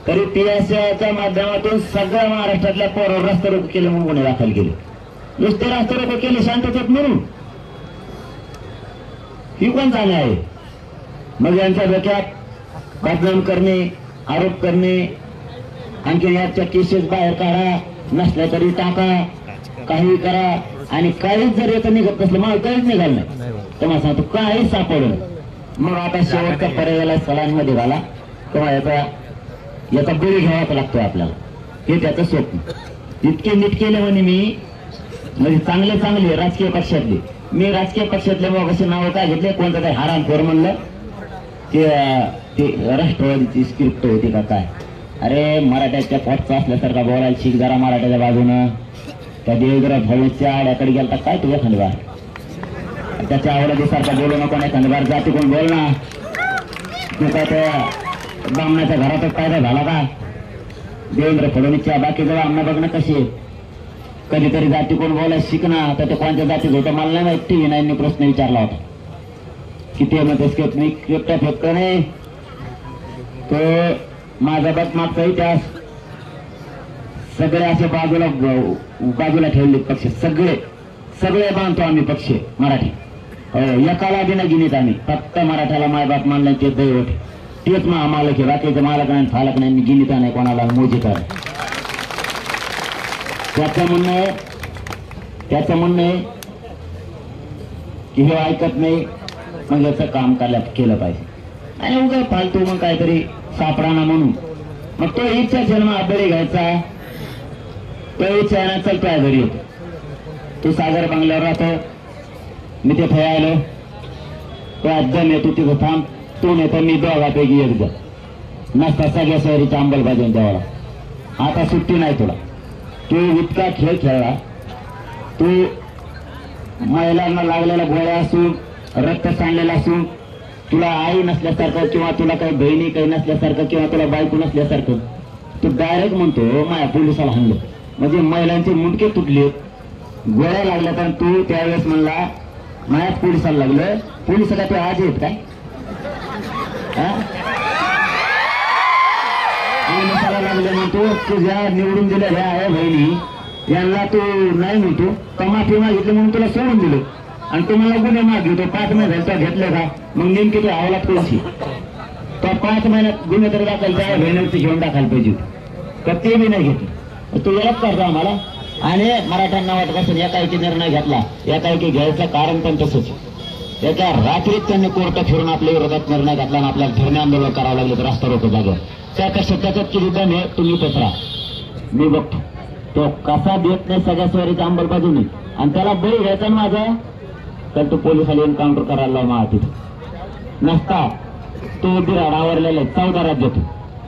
तरी PSAच्या माध्यमातून सगळ्या महाराष्ट्रातल्या पोरावर रस्ता रोको केले म्हणून गुन्हे दाखल केले. नुसते रस्ता रोको केले शांततेत म्हणून, ही कोणता न्याय आहे? मग यांच्या डोक्यात बदनाम करणे, आरोप करणे, आणखी याच्या केसेस बाहेर काढा, नसल्या तरी टाका, काही करा. आणि काहीच जर येतं निघत नसलं, मला काहीच निघालं नाही तुम्हाला सांगतो, काहीच सापडलं. मग आता शेवटच्या पर्यायाला सलांमध्ये घाला तेव्हा याचा बळी घ्यावाच लागतोय आपल्याला. हे त्याचं स्वप्न. इतके नीट केले म्हणे मी, म्हणजे चांगले राजकीय पक्षातले. मी राजकीय पक्षातले मग असे नावं काय घेतले, कोणतं काय हरामखोर म्हणलं, ते राष्ट्रवादीची स्क्रिप्ट होती का काय? अरे मराठ्याच्या पोटचा असल्यासारखा बोलायला शिक जरा मराठ्याच्या बाजूनं. त्या देवेंद्र फडणवीसच्या आड्याकडे गेलता काय तुझ्या खंडबार, त्याच्या आवडीसारखा बोलू नको. नाही खंडबार जाती कोण बोल ना. तू काय त्या ब्राह्मणाच्या घरातच फायदा झाला का? देवेंद्र फडणवीसच्या बाकीचं आम्हाला बघणं कशी कधीतरी जाती कोण बोलायला शिकना. तर ते कोणत्या जातीत होतं मला नाही माहिती. TV9 प्रश्न विचारला होता किती मध्ये स्क्रिप्ट. मी स्क्रिप्ट फेकतो नाही तो माझा बघ मागचा इतिहास. सगळे असे बाजूला ठेवले पक्ष, सगळे बांधतो आम्ही पक्ष मराठी. एकाला बी नाही गिनीत आम्ही. फक्त मराठ्याला मायबाप मानलं ते दैवत, तेच महामालक आहे. बाकीचं मालक नाही, फालक नाही, गिनीत नाही कोणाला मोजित आहे. त्याचं म्हणणं आहे की हे ऐकत नाही, मग याचं काम केलं पाहिजे. आणि उगा फालतू मग काहीतरी सापडाना म्हणून मग तो इच्छा जन्म आबळी घ्यायचा. तो इच्छा आहे ना, चल त्या घरी येतो. तू सागर बंगल्यावर राहतो, मी ते आलो, तो एकदम येतो तिथं थांब, तू नेतो मी दोघापैकी एकदा. नसता सगळ्या शहरीच्या अंमलबजावणी द्यावा. आता सुट्टी नाही तुला. तू इतका खेळ खेळला, तू महिलांना लागलेल्या गोळ्या असून, रक्त सांडलेलं असून, तुला आई नसल्यासारखं किंवा तुला काही बहिणी काही नसल्यासारखं किंवा तुला बायको नसल्यासारखं तू डायरेक्ट म्हणतो माया पोलिसाला हाणलं. म्हणजे महिलांचे मुंडके तुटले, गोळ्या लागल्या, तर तू त्यावेळेस म्हणला मायाच पोलिसाला लागलं. पोलिस का तू आज येत काय? पोलिसाला लागले म्हणतो. तुझ्या निवडून दिलेल्या आहे बहिणी यांना तू नाही म्हणतो, माफी मागितली म्हणून तुला सोडून दिलं. आणि तुम्हाला गुन्हे मागितले 5 महिन्यात घेतले का? मग नेमकी तू आवलात कोणची? तो 5 महिन्यात गुन्हे तरी दाखल त्या बहिणीचं घेऊन टाकायला पाहिजे, तर ते बी नाही घेतलं. तू याच करतो आम्हाला. आणि मराठ्यांना वाटत असेल एकाएकी निर्णय घेतला, एकाएकी घ्यायचं कारण पण तसंच. एका रात्रीत त्यांनी कोर्ट फिरून आपल्या विरोधात निर्णय घेतला आणि आपल्याला धरणे आंदोलन करावं लागलं तर रस्ता रोको जागेवर. त्यापेक्षा त्याच्यात किती दम आहे तुम्ही पसरा, मी बघतो. तो कसा देत नाही सगळ्या सोयरीच्या अंमलबजावणी. आणि त्याला बळी घ्यायचा ना माझा, तर तो पोलिसाला एन्काउंटर करायला लावा मा तिथे नसता. तो बिराड आवरलेला 14 राज्यात.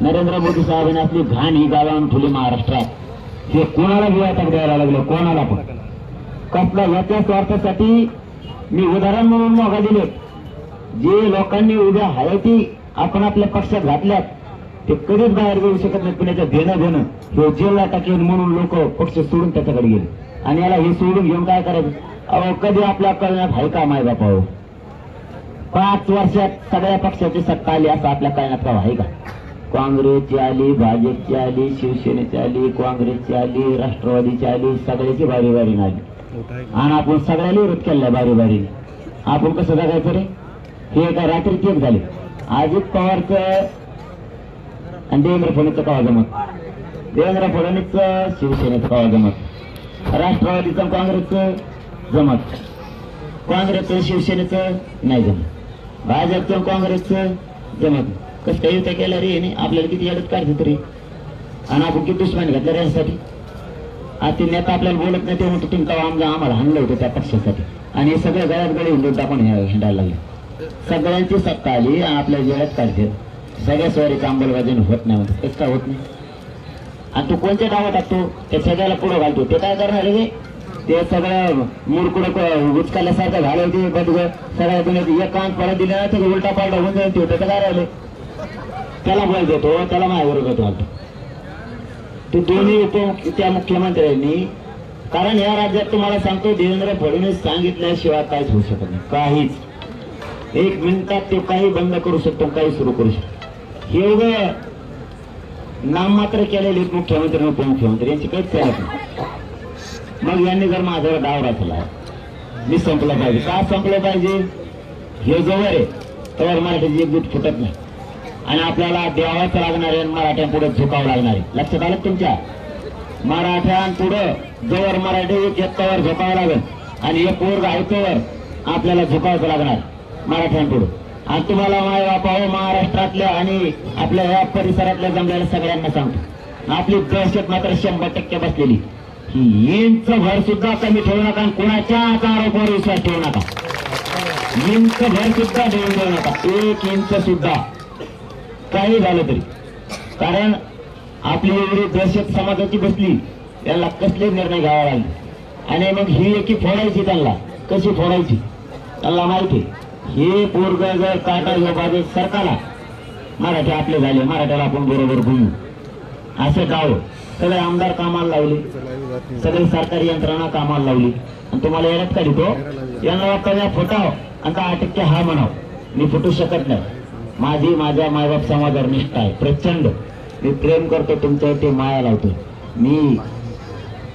नरेंद्र मोदी साहेबांनी आपली घाण ही गावांना ठेवली महाराष्ट्रात. हे कोणाला विवाहात द्यायला लागलं, कोणाला पण कसला याच्या स्वार्थासाठी. मी उदाहरण म्हणून मोगा दिले, जे लोकांनी उद्या हयाती आपण आपल्या पक्षात घातल्यात ते कधीच बाहेर येऊ शकत नाही. पुण्याच्या देणं हे जेलला टाकेल म्हणून लोक पक्ष सोडून त्याच्याकडे गेले. आणि याला हे सोडून घेऊन काय करायचं? अहो कधी आपल्या कळण्यात आहे का माय बापा? 5 वर्षात सगळ्या पक्षाची सत्ता आली असं आपल्या कळण्यात का आहे का? काँग्रेसची आली, भाजपची आली, शिवसेनेची आली, काँग्रेसची आली, राष्ट्रवादीची आली, सगळ्याची बारी बारीने आली. आणि आपण सगळ्याला विरोध केला बारी बारीने. आपण कसं जगायचं रे? हे एका रात्रीच एक झाले. अजित पवारचं आणि देवेंद्र फडणवीसचं कवा जमत? देवेंद्र फडणवीसचं शिवसेनेचं कवा जमत? राष्ट्रवादीचं काँग्रेसचं जमत? काँग्रेसचं शिवसेनेचं नाही जमत. भाजपचं काँग्रेसचं जमत. कसं काही युती केलं रे नाही? आपल्याला किती अडत काढते तरी. आणि आपण किती दुश्मन घातलं रे यासाठी? आज ते नेता आपल्याला बोलत नाही ते म्हणतो तुम्ही तेव्हा आम्हाला हाणलं होतं त्या पक्षासाठी. आणि हे सगळे गळ्यात गळे हिंडून टाकून हिंडायला लागले. सगळ्यांची सत्ता आली आणि आपल्या वेळात काढते. सगळ्या स्वारीचं अंमलबजावणी होत नाही म्हणतो. कसं काय होत नाही? आणि तू कोणत्या डावा टाकतो? ते सगळ्याला पुढं घालतो. ते काय करणार रे? ते सगळं मुरकुडं उचकाल्यासारखं झालं. ते बदग सगळ्या दुनियेत एक कान परत दिले ना ते उलटा पालटा होऊन जाईल. ते त्याचं काय राहिले? त्याला बळ देतो, त्याला माझ्यावर घालतो. ते दोन्ही त्या मुख्यमंत्र्यांनी, कारण या राज्यात तुम्हाला सांगतो देवेंद्र फडणवीस सांगितल्याशिवाय काहीच होऊ शकत नाही. काहीच. 1 मिनिटात ते काही बंद करू शकतो, काही सुरू करू शकतो. हे एवढं नाममात्र केलेले मुख्यमंत्री आणि उपमुख्यमंत्री यांची काहीच चालत नाही. मग यांनी जर माझ्यावर डाव राखला, मी संपलं पाहिजे. का संपलं पाहिजे? हे जवळ आहे तर मराठीची एकजूट फुटत नाही. आणि आपल्याला देवाच लागणार आहे, मराठ्यांपुढे झुकावं लागणार आहे. लक्षात आलं तुमच्या? मराठ्यांपुढं जवळ मराठी एकतावर झुकावं लागेल. आणि हे पोरग आयतवर आपल्याला झुकावंच लागणार मराठ्यांपुढं. आणि तुम्हाला माय बापा महाराष्ट्रातल्या आणि आपल्या या परिसरातल्या जमलेल्या सगळ्यांना सांगतो, आपली दहशत मात्र 100% बसलेली. ही इंच भर सुद्धा कमी ठेवू नका आणि कोणाच्याच आरोपावर विश्वास ठेवू नका. इंच भर सुद्धा देऊन देऊ नका. 1 इंच सुद्धा काही झालं तरी. कारण आपली एवढी दहशत समाजाची बसली, त्याला कसले निर्णय घ्यावा लागले. आणि मग ही एकी फोडायची. त्यांना कशी फोडायची त्यांना माहिती. हे पोरग जर काटा बाजू सरकारला मराठी आपले झाले, मराठ्याला आपण बरोबर घुमू असे गाव सगळे आमदार कामाला लावले, सगळी सरकारी यंत्रणा कामाला लावली. आणि तुम्हाला येण्यात का देतो? यांना वाटतं फुटाव आणि 10% हा म्हणाव. मी फुटू शकत नाही. माझी माझ्या मायबाप समाजावर निष्ठा आहे प्रचंड. मी प्रेम करतो तुमच्यावरती, माया लावतो. मी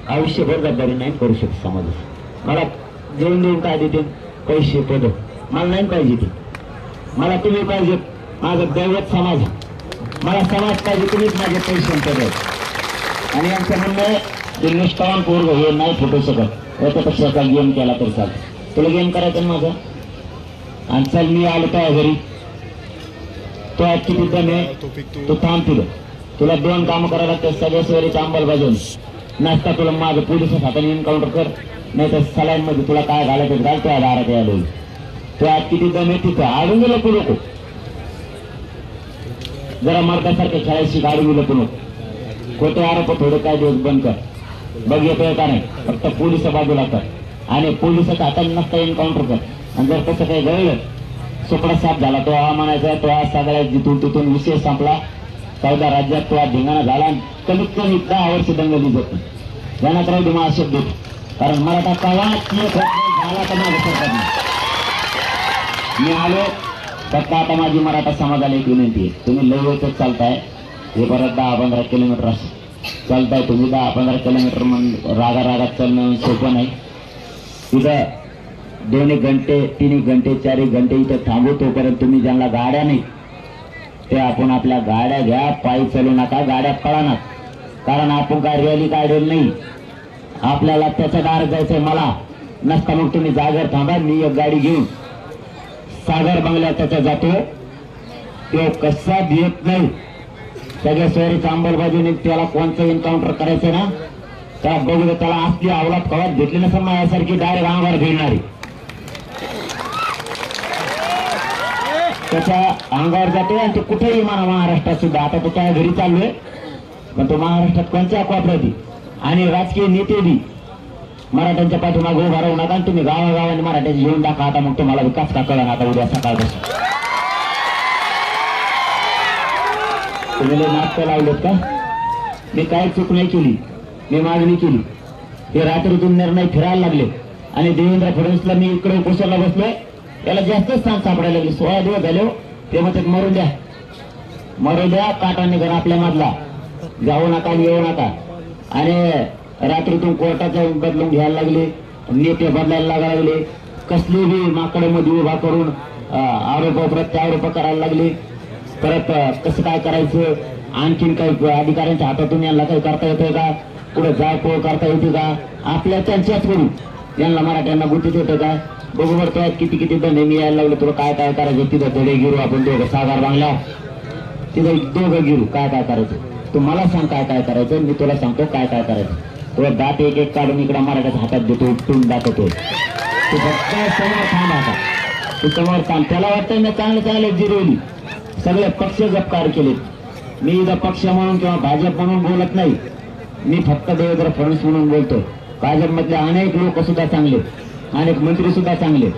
आयुष्यभर गद्दारी नाही करू शकत समाजात. मला जेवण देऊन काय देते? पैसे पद मला नाही पाहिजे. ते मला तुम्ही पाहिजे. माझं दैवत समाज. मला समाज पाहिजे. तुम्हीच माझे पैसे पद. आणि यांचं म्हणणं आहे की निष्ठावान पोरग हे नाही फुटू शकत. याच्यापेक्षा गेम केला तरी चालतो. तुला गेम करायचं ना माझा? आणि चल मी आलो त्या घरी, तो आज किती दम आहे तू थांब. तुला 2 कामं करायला लागतात. सगळ्या सोयरीचं अंमलबजावणी. नाश्ता तुला माझं पोलिसात हाताने एन्काउंटर कर, नाही तर सलाईन मध्ये तुला काय घालायचं घाल. त्या दारात यायला तो आज किती दम आहे तिथं आडून गेलं तू नको. जरा मर्दासारखे खेळायची गाडी गेलं तू नको. खोटे आरोप थोडे काय दिवस बंद कर. बघ येतोय का नाही? फक्त पोलिस बाजूला कर आणि पोलिसाच्या हाताने नसता एन्काउंटर कर. आणि जर तसं काही गळलं, सुपडा साफ झाला तो हा म्हणायचा तो आज सगळ्या जिथून तिथून विषय संपला. 14 राज्यात तो आज धिंगाणा झाला. कमीत कमी 10 वर्ष दंगली जात नाही. ध्यानात राहू दे मग शब्द. कारण मराठा काळात झाला तर माझं सरकार नाही. मी आलो फक्त आता माझी मराठा समाजाला एक विनंती आहे. तुम्ही लवकरच चालताय. हे परत 10-15 किलोमीटर चालताय तुम्ही. 10-15 किलोमीटर रागात चालणं सोपं नाही. तिथं 2 घंटे 3 घंटे 4 घंटे इथे थांबू. तोपर्यंत तुम्ही ज्यांना गाड्या नाही ते आपण आपल्या गाड्या घ्या. पायी चालू नका, गाड्या पळणार. कारण आपण काय रॅली काढेल नाही. आपल्याला त्याच्या दार जायचंय. मला नसता मग तुम्ही जागेवर थांबा. मी एक गाडी घेऊन सागर बंगल्यात त्याच्या जातो. तो कसा देत नाही. सगळ्या सोयरीच्या अंमलबजावणी त्याला कोणतं एन्काउंटर करायचं ना त्या बघू. त्याला असली अवलाद कवात घेतली नसेल माझ्यासारखी डायरेक्ट अंगावर घेणारी. त्याच्या अंगावर जातो आणि ते कुठेही म्हणा महाराष्ट्रात सुद्धा. आता तो त्या घरी चाललोय पण तो महाराष्ट्रात कोणत्या कोपऱ्यात आणि राजकीय नेते बी मराठ्यांच्या पाठीमागे उभा राहू नका. तुम्ही गावागावाने मराठ्याची घेऊन टाका. आता मग तुम्हाला विकास का कळणार आता उद्या सकाळपासून. तुम्ही नाटकं लावलेत का? मी काय चूक नाही केली, मी मागणी केली. हे रात्रीतून निर्णय फिरायला लागले आणि देवेंद्र फडणवीसला मी इकडे उपोषणाला बसलोय. त्याला जास्तच स्थान सापडायला लागले. 16 दिवस झाले हो. ते म्हणतात मरू द्या काटा निघण आपल्या मधला, जाऊ नका येऊ नका. आणि रात्रीतून कोर्टाचा बदलून घ्यायला लागले, नेते बदलायला लागायला लागले. कसली बी माकडामध्ये उभा करून आरोप प्रत्यारोप करायला लागले. परत कसं काय करायचं, आणखीन काही अधिकाऱ्यांच्या हातातून यांना काही करता येतंय का, पुढे जाळपोळ करता येते का, आपल्या चर्चाच करून यांना मराठ्यांना गुंतीत येतं का. बघू बरं किती किती धंदे मी यायला लागलो. तुला काय काय करायचं तिथं धडे गिरू आपण दोघं सागर बांगला तिथं दोघं गिरू काय काय करायचं. तू मला सांग काय काय करायचं, मी तुला सांगतो काय काय करायचं. तुला दात एक एक काढून इकडे मराठ्याच्या हातात देतो, उपटून दाखवतो. तू फक्त समोर थांब, आता तू समोर थांब. त्याला वाटतं मी चांगलं जिरवली, सगळे पक्ष जपकार केले. मी इथं पक्ष म्हणून किंवा भाजप म्हणून बोलत नाही, मी फक्त देवेंद्र फडणवीस म्हणून बोलतोय. भाजपमधले अनेक लोक सुद्धा चांगले, अनेक मंत्री सुद्धा चांगले.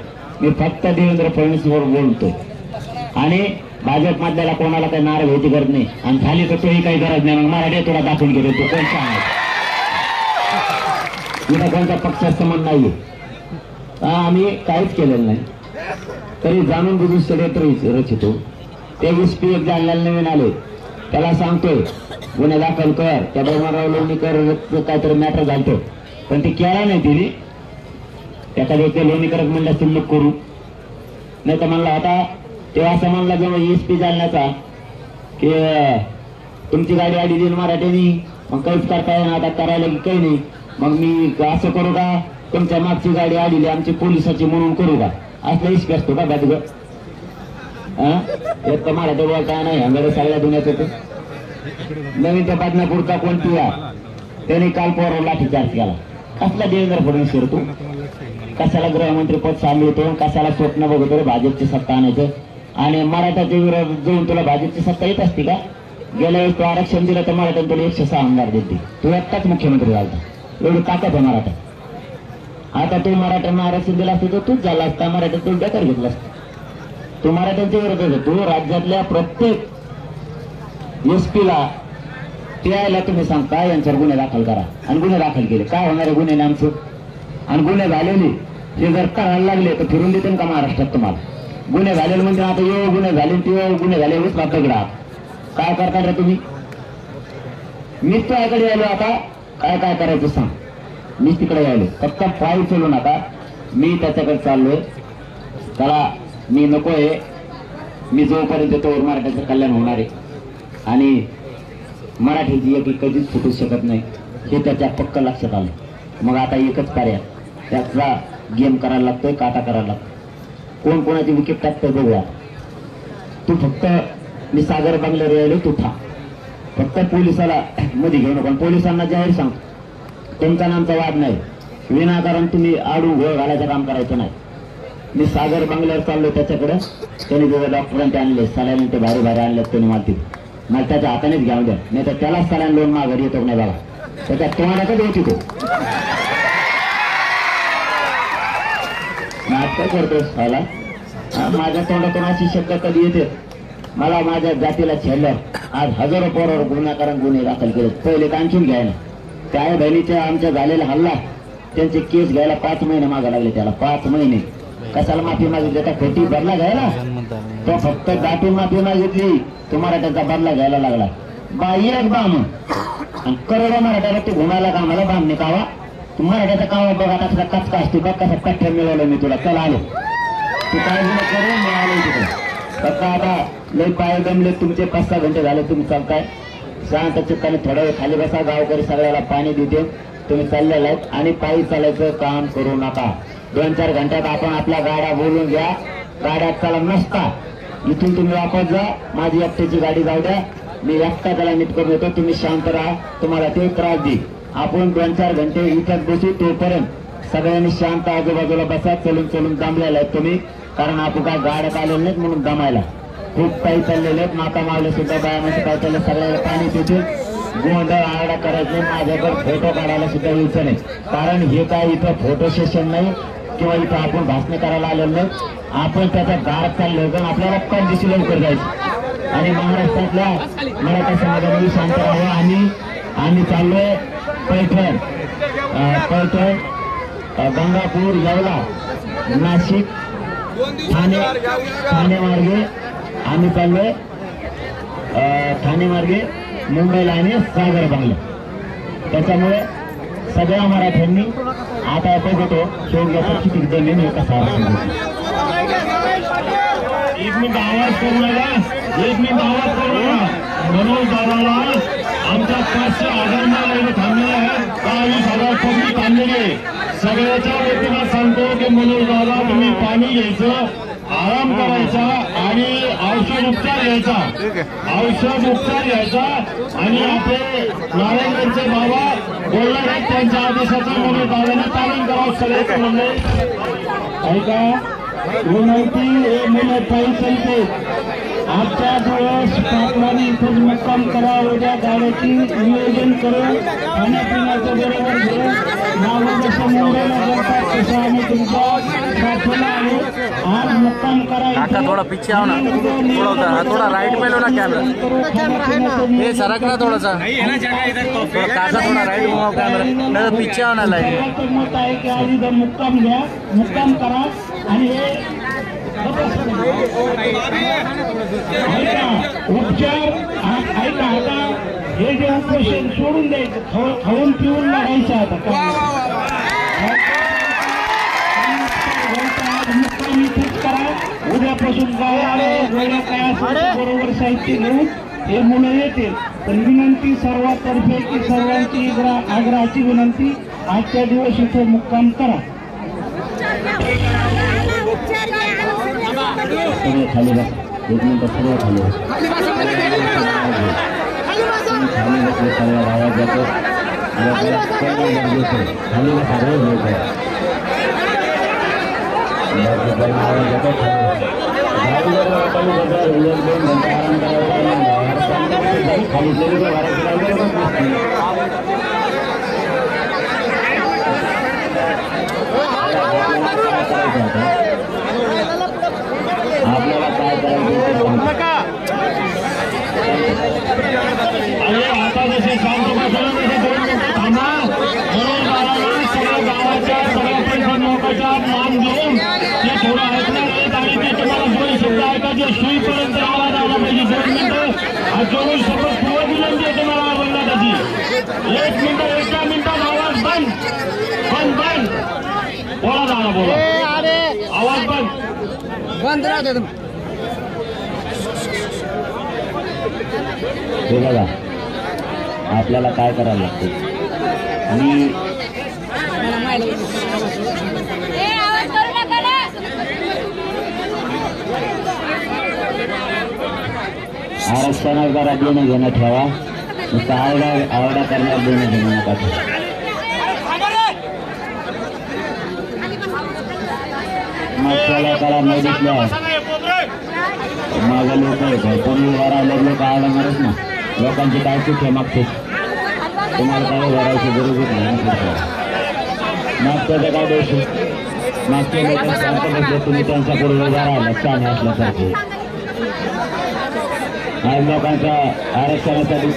मी फक्त देवेंद्र फडणवीसवर बोलतोय. आणि भाजप मधल्याला कोणाला काही नाराज व्हायची गरज नाही, आणि झाली तर तोही काही गरज नाही. मग मराठी तुला दाखवून गेलो तू कोणता आहे, तुला कोणत्या पक्षाचा संबंध नाहीये. आम्ही काहीच केलेलं नाही, तरी जाणून बुजून षडयंत्र रचितो. ते SP एक जालन्याला नवीन आले, त्याला सांगतोय गुन्हे दाखल कर. त्या भगवानराव लोणीकर काहीतरी मॅटर झालतो, पण ते केला नाही तिने. त्याचा व्यक्ती लोणीकरच म्हणलं असतील नको करू, नाही तर म्हणला होता तेव्हा असं म्हणला जेव्हा SP जालन्याचा की तुमची गाडी आली देईन मराठ्यानी, मग काहीच करता येईल आता करायला की काही नाही. मग मी असं करू का, तुमच्या मागची गाडी आलेली आमची पोलिसाची म्हणून करू का, असला इश्क असतो का बाजू. एक तर मराठी बोलता नाही हंगारे सगळ्या दुनियात होते. नवीन त्या बदनापूरचा कोणती त्याने काल पोरावर लाठीचार्ज केला. कसला देवेंद्र फडणवीस करतो, कशाला गृहमंत्री पद सांभाळतो, कशाला स्वप्न बघतो भाजपची सत्ता आणायचं. आणि मराठाच्या विरोधात जाऊन तुला भाजपची सत्ता येत असते का. गेल्या वेळेस तू आरक्षण दिलं तर मराठ्यात तुला 106 आमदार देते. तू एकटाच मुख्यमंत्री झाला, एवढी ताकद आहे मराठा. आता तू मराठ्यांना आरक्षण दिलं असतं तर तूच झाला असता, मराठ्यात तू बेकार घेतला असता. तू मराठ्यांच्या विरोधात तू राज्यातल्या प्रत्येक SP ला TI तुम्ही सांगता यांच्यावर गुन्हे दाखल करा, आणि गुन्हे दाखल केले. काय होणार आहे गुन्ह्याने आमचं. आणि गुन्हे झालेले हे जर करायला लागले तर फिरून देते का महाराष्ट्रात तुम्हाला. गुन्हे झालेले म्हणजे आता यो गुन्हे झाले ते गुन्हे झाले एवढंच बापकडे काय करता रे तुम्ही. मीच त्याकडे यायलो, आता काय काय करायचं सांग. मीच तिकडे यायलो, फक्त पाय चलू नका. मी त्याच्याकडे चाललोय, त्याला मी नकोय. मी जोपर्यंत तोवर मराठ्याचं कल्याण होणार आहे आणि मराठीची एक कधीच फुटू शकत नाही हे त्याच्या पक्क लक्षात आलं. मग आता एकच कार्य, त्याचा गेम करायला लागतोय, काटा करायला लागतोय. कोण कोणाची विकेट टाकतोय बघूया. तू फक्त मी सागर बांगल्यावर यायलो, तू फक्त पोलिसाला मध्ये घेऊ नका. पोलिसांना जाहीर सांग तुमचा नामचा वाद नाही, विनाकारण तुम्ही आडू घोळ घालायचं काम करायचं नाही. मी सागर बांगल्यावर चाललो त्याच्याकडे, त्याने जेव्हा डॉक्टरांचे आणले सलाईन ते भारी भारी आणले त्याने मला त्याच्या हातानेच घ्यावं द्या, नाही तर त्यालाच सलाईन लोन माघारी येतो नाही बघा. त्याच्या तोंडाचाच होती तो नाटक करतो साला. माझ्या तोंडातून अशी शब्द कधी येते. मला माझ्या जातीला छेडल्यावर आज हजारो पोरावर गुन्हेगारांनी गुन्हे दाखल केले. पहिले आणखीन घ्यायला त्या बहिणीच्या आमच्या झालेला हल्ला त्यांचे केस घ्यायला 5 महिने मागा लागले. त्याला 5 महिने कशाला माफी मागितली, त्या खोटी बदला घ्यायला. तो फक्त दाटून माफी मागितली, तुम्हाला त्याचा बदला घ्यायला लागला. बाई एक बाम आणि करोडो मराठ्याला तू घुमायला कामाला बाम निकावा. तू मराठ्याचा कामा बघा कसा कचका असतो बघ, कसा कठ्ठ्या मिळवलं मी तुला. चला आलो, तू काळजी न करू, मी आलो तिकडे. फक्त आता लई पाय दमले तुमचे, 5-6 घंटे झाले तुम्ही चालताय. शांत चित्ताने थोडा वेळ खाली बसा. गावकरी सगळ्याला पाणी देते, तुम्ही चाललेला आहेत. आणि पायी चालायचं काम करू नका. 2-4 घंट्यात आपण आपल्या गाड्या बोलून घ्या. गाड्यात चाला नसता इथून तुम्ही वापस जा. माझी एकट्याची गाडी जाऊ द्या, मी एकटा त्याला नीट करून येतो. तुम्ही शांत राहा, तुम्हाला ते त्रास दे. आपण 2-4 घंटे इथं बसू. तोपर्यंत सगळ्यांनी शांत आजूबाजूला बसा. चलून चलून दमलेला आहेत तुम्ही, कारण आपण काय गाड्यात आलेले नाहीत म्हणून दमायला. खूप काही चाललेले आहेत. माता मावले सुद्धा बाया म्हणजे काय चाललं, सगळ्याला पाणी पिते. गोंधळ आरडा करायचे. माझ्याकडे फोटो काढायला सुद्धा यायचं नाही, कारण हे काय इथं फोटो सेशन नाही किंवा इथं आपण भाषण करायला आलेलं नाही. आपण त्याचा गार चाललोय, पण आपल्याला पण दिवशी लवकर जायचं. आणि महाराष्ट्रातल्या मराठा समाजाने शांत राहावं. आम्ही चाललोय पैठण, गंगापूर, येवला, नाशिक, ठाणे मार्गे आम्ही चाललोय, ठाणे मार्गे मुंबईला आणि सागर बांगला. त्याच्यामुळे सगळ्या मराठ्यांनी आता बघतो शोधल्याचा किती जमीन हे कसा. एक मिनिट आवाज करू नका, एक मिनिट आवाज करू नका. मनोज दादाला आमच्या 500 आगरमाला थांबलेले आहेत, 22,000 पब्लिक थांबलेले. सगळ्याच्या वतीनं सांगतो की मनोज दादा तुम्ही पाणी घ्यायचं, आराम करायचा आणि औषध उपचार घ्यायचा आणि आपले नारायणगडचे बाबा बोलणार आहेत त्यांच्या आदेशाचं मनोज दादाने पालन करावं. सगळ्याचं म्हणणे ऐका, विनंती हे मुलं पायी चालते. आजच्या दिवस पाटलांनी इथेच मुक्काम करा. उद्या गाड्याची नियोजन करून खाण्यापिण्याचं बरोबर घेऊन नावं जसं मुंबईला जातात तसं आम्ही तुमचा पाठवला आहे. आज मुक्काम करा. थोड़ा पीछे आओ ना, थोड़ा राइट में लो ना कैमरा, ये सरक ना थोड़ा सा, कासा थोड़ा राइट घुमाओ कैमरा, नहीं तो पीछे आओ ना लाइट. मत आहे की आज इथं मुक्काम घ्या, मुक्काम करा आणि हे उपचार ऐका. आता हे जे उपोषण सोडून द्यायचं, खाऊन पिऊन लागायचं. आता मुक्काम इथेच करा. उद्यापासून गावाला काय असेल बरोबर साहित्य घेऊन हे मुलं येतील. पण विनंती सर्वातर्फे की सर्वांची आग्रहाची विनंती, आजच्या दिवस इथे मुक्काम करा. सगळे खाली बस, एक मिनिट सगळं खाली बस. खाली बसले सगळ्या आवाज जातो, खाली बसा रोज लोक आवाज जातो. खाली आपल्याला काय करायचं आणि आता जसे सांगतो थांबा. सगळ्या गावाच्या सगळ्या पैसा लोकांचा मान घेऊन ते थोडं ऐकणार आहेत आणि ते तुम्हाला 2 शब्द ऐकायचे. सुईपर्यंत आवाज आला पाहिजे. 2 मिनिटं आज 24 शब्द पूर्ण विनंती आहे तुम्हाला बंदाची. 1 मिनिट, 1 मिनिटात आवाज बंद. बोला दादा, बोला. आवाज बंद राहू दे. हे बघा, आपल्याला काय करायला लागते. आणि आरक्षणात जरा देणं घेणं ठेवा. नुसतं आवडा करण्यात देणं घेणं नका ठेवा. मागच्या कळा नाही दिसल्या माझा लोक आहे. कोणी वरायला लोक आवडणारच ना. लोकांची काय चूक आहे मागतेच. तुम्हाला काय वरायची गरजच नाही. मागच्याचं काय दोष आहे. मागच्या लोकांना शांत बसले, तुम्ही त्यांच्याकडे उभा राहिला चाणे असल्यासारखे. आज लोकांच्या आरक्षणासाठी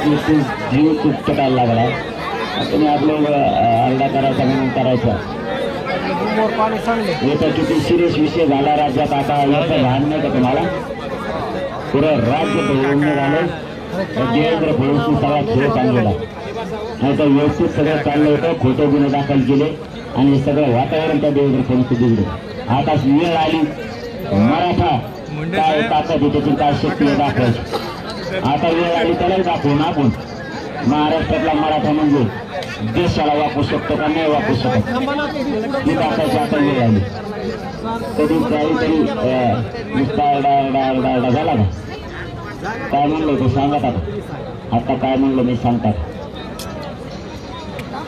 जीव तुटकायला लागला. तुम्ही आपलं आरडा करायचा म्हणून करायचा. याचा किती सिरियस विषय झाला राज्यात. आता याचं भान नाही का तुम्हाला. पुरं राज्य भरवून झालं. देवेंद्र फडणवीसनी सगळा खेळ चाललेला नाही तर व्यवस्थित सगळं चाललं होतं. खोटे गुन्हे दाखल केले आणि सगळं वातावरण त्या देवेंद्र फडणवीस बिघडले. आता वेळ आली मराठा काय ताकद आहे, त्याची काय शक्ती आहे दाखवायची. आता वेळ आली त्यालाही दाखवू ना आपण. महाराष्ट्रातला मराठा म्हणजे देशाला वापरू शकतो का नाही वापरू शकत ही दाखवायची आता वेळ आली. कधी काहीतरी नुसता आरडा झाला का. काय म्हणलं तो सांगत आता काय म्हणलं मी सांगतात.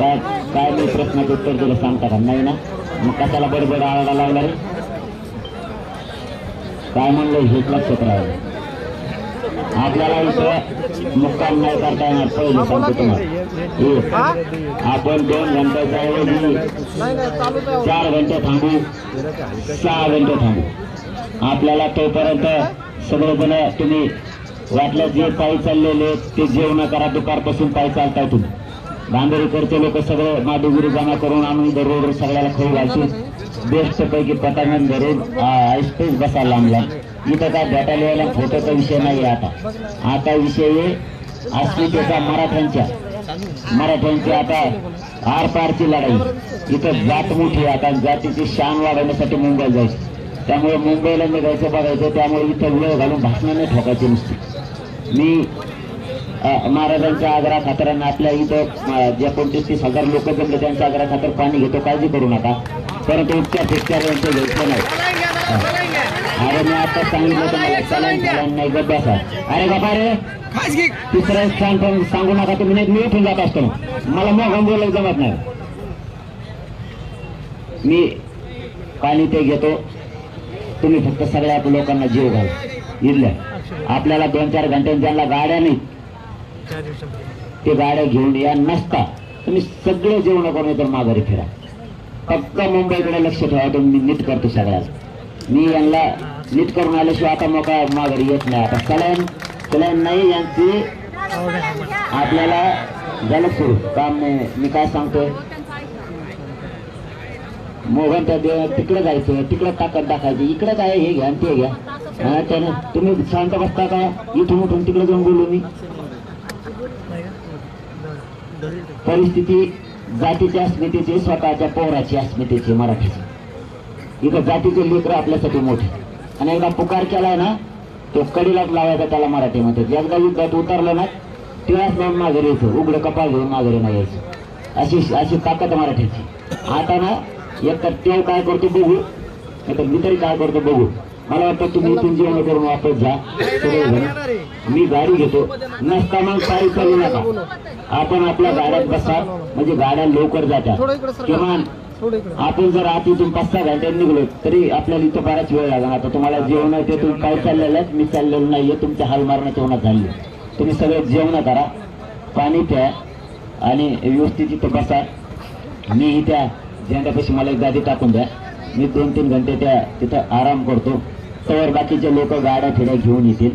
काय मी प्रश्नाचं उत्तर दिलं सांगता का नाही ना. मग कशाला बरोबर आरडा लावला रे. काय म्हणलं हेच लक्षात राहिलं. आपल्याला इथं मुक्काम नाही करता येणार. पहिलं सांगतो तुम्हाला, आपण 2 घंट्याच्या ऐवजी 4 घंटे थांबू, 6 घंटे थांबू. आपल्याला तोपर्यंत सगळेजण तुम्ही वाटलं जे पायी चाललेले ते जेवण करा, दुपारपासून पायी चालताय तुम्ही. बांदेरीकरचे लोक सगळे माडुगिरी जमा करून आणून दररोज सगळ्याला खाऊ घालतील. बेस्ट पैकी पटांगण धरून ऐसपेच बसा लांबला. इथं काय भेटायला यायला फोटोचा विषय नाही. आता विषय आहे अस्मितेचा मराठ्यांची आता आरपारची लढाई. इथं जात मोठी. आता जातीची शान वाढवण्यासाठी मुंबईला जायचं. त्यामुळे मुंबईला निघायचं बघायचं. त्यामुळे इथं वेळ घालून भाषणाने ठोकायची नुसती. मी महाराजांच्या आग्रहा खातर आपल्या इथं जे 29-30,000 लोक जमले त्यांच्या आग्रहा खातर पाणी घेतो, काळजी करू नका. परंतु उपचार यांचं घ्यायचं नाही. अरे मी आता सांगितलं तुम्हाला चलन नाही गप्पा. अरे बाबा रे तिसरं स्थान पण सांगू नका तुम्ही, नाही मी उठून जात असतो. मला मग बोलायला जमत नाही. मी पाणी ते घेतो, तुम्ही फक्त सगळ्या लोकांना जीव घाल. इथल्या आपल्याला 2-4 घंटे ज्यांना गाड्या नाही ते गाड्या घेऊन या. नसता तुम्ही सगळे जेवण करून तर माघारी फिरा. फक्त मुंबईकडे लक्ष ठेवा. तुम्ही नीट करतो सगळ्याला. मी यांना नीट करून आल्याशिवाय आता मोका माघारी येत नाही. आता सलाईन नाही यांची आपल्याला झालं सुरू काम नाही. मी काय सांगतोय मोहन त्या तिकडे जायचं, तिकडे ताकद दाखायची. इकडे काय हे घ्या ते घ्या. त्याने तुम्ही शांत बसता का? इथून उठून तिकडे जाऊन बोलू मी. परिस्थिती जातीची अस्मितेची, स्वतःच्या पौराची अस्मितेची, मराठीची. इथं जातीचे लेकर आपल्यासाठी मोठे. आणि एकदा पुकार केलाय ना तो कडीलाच लावायचा त्याला मराठी म्हणतात. एकदा युद्धात उतरलं ना तेव्हाच मग माघारी यायचं. उघडं कपाळ घेऊन माघारी नाही यायचं. अशी ताकद मराठीची. आता ना एक तर ते काय करतो बघू, नाही तर मी तरी काय करतो बघू. मला वाटतं तुम्ही इथून जेवण करून वापस जा. मी गाडी घेतो. नसता मग पायी चालू नका. आपण आपल्या गाड्यात बसा, म्हणजे गाड्या लवकर जातात. किमान आपण जर आत इथून 5-6 घंटे निघलो तरी आपल्याला इथं बराच वेळ लागला. आता तुम्हाला जेवण आहे ते तुम्ही काय चाललेलं आहे, मी चाललेलो नाहीये. तुमच्या हाल मारण्याच्या उन्हात झाली. तुम्ही सगळे जेवण करा, पाणी प्या आणि व्यवस्थित इथं बसा. मी त्या झेंड्यापाशी मला एक गादी टाकून द्या. मी 2-3 घंटे तिथं आराम करतो. तर बाकीचे लोक गाड्या फिड्या घेऊन येतील.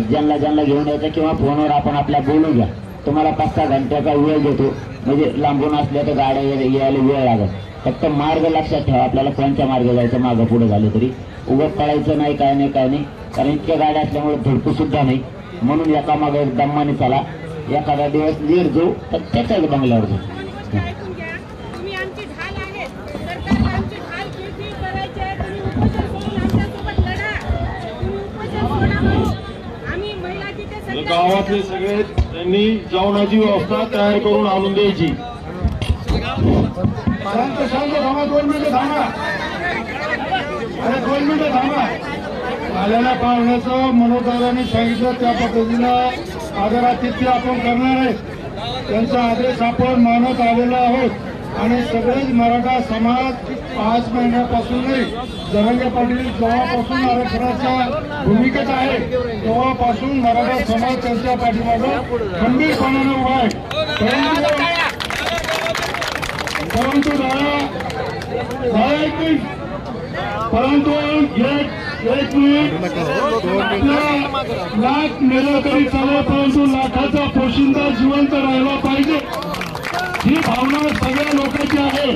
ज्यांना घेऊन यायचं किंवा फोनवर आपण आपल्या बोलू घ्या. तुम्हाला 5-6 घंट्याचा वेळ देतो. म्हणजे लांबून असल्या तर गाड्या यायला वेळ लागत. फक्त मार्ग लक्षात ठेवा. आपल्याला कोणत्या मार्ग जायचं, मागं पुढे झालं तरी उगत पळायचं नाही. काय नाही कारण इतक्या गाड्या असल्यामुळे धडकू सुद्धा नाही. म्हणून एका मागे एक दम्माने चला. एखादा दिवस लेट जाऊ तर त्याच्याच बंगल्यावर जाऊ. गावातले सगळे त्यांनी जेवणाची व्यवस्था तयार करून आणून द्यायची. शांत थांबा. 2 मिनिटं थांबा. अरे 2 मिनिटं थांबा. आलेल्या पाहुण्याचं मनोदाराने सांगितलं त्या पद्धतीनं आदरातिथ्य आपण करणार आहे. त्यांचा आदेश आपण मानत आलेला आहोत. आणि सगळेच मराठा समाज 5 महिन्यापासून जरंगे पाटील जेव्हापासून आरक्षणाच्या भूमिकेत आहे तेव्हापासून मराठा समाज त्यांच्या पाठीमागं खंबीरपणाने उभा आहे. परंतु परंतु एक मिनिट लाख नेलं तरी चालेल, परंतु लाखाचा पोशिंदा जिवंत राहिला पाहिजे ही भावना सगळ्या लोकांची आहे.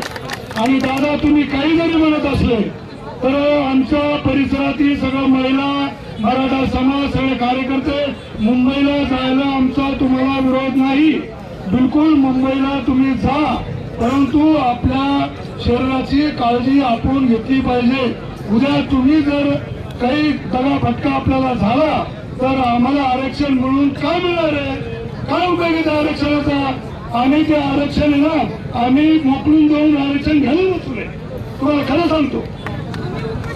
आणि दादा तुम्ही काही जरी म्हणत असले तर आमच्या परिसरातील सगळ्या महिला, मराठा समाज, सगळे कार्यकर्ते मुंबईला जायला आमचा तुम्हाला विरोध नाही. बिलकुल मुंबईला तुम्ही जा, परंतु आपल्या शरीराची काळजी आपण घेतली पाहिजे. उद्या तुम्ही जर काही दगाफटका आपल्याला झाला तर आम्हाला आरक्षण मिळून काय मिळणार आहे? काय उपयोग त्या आरक्षणाचा? आम्ही ते आरक्षण आहे ना आम्ही मोकळून जाऊन आरक्षण घ्यायला नसू नये, तुम्हाला खरं सांगतो.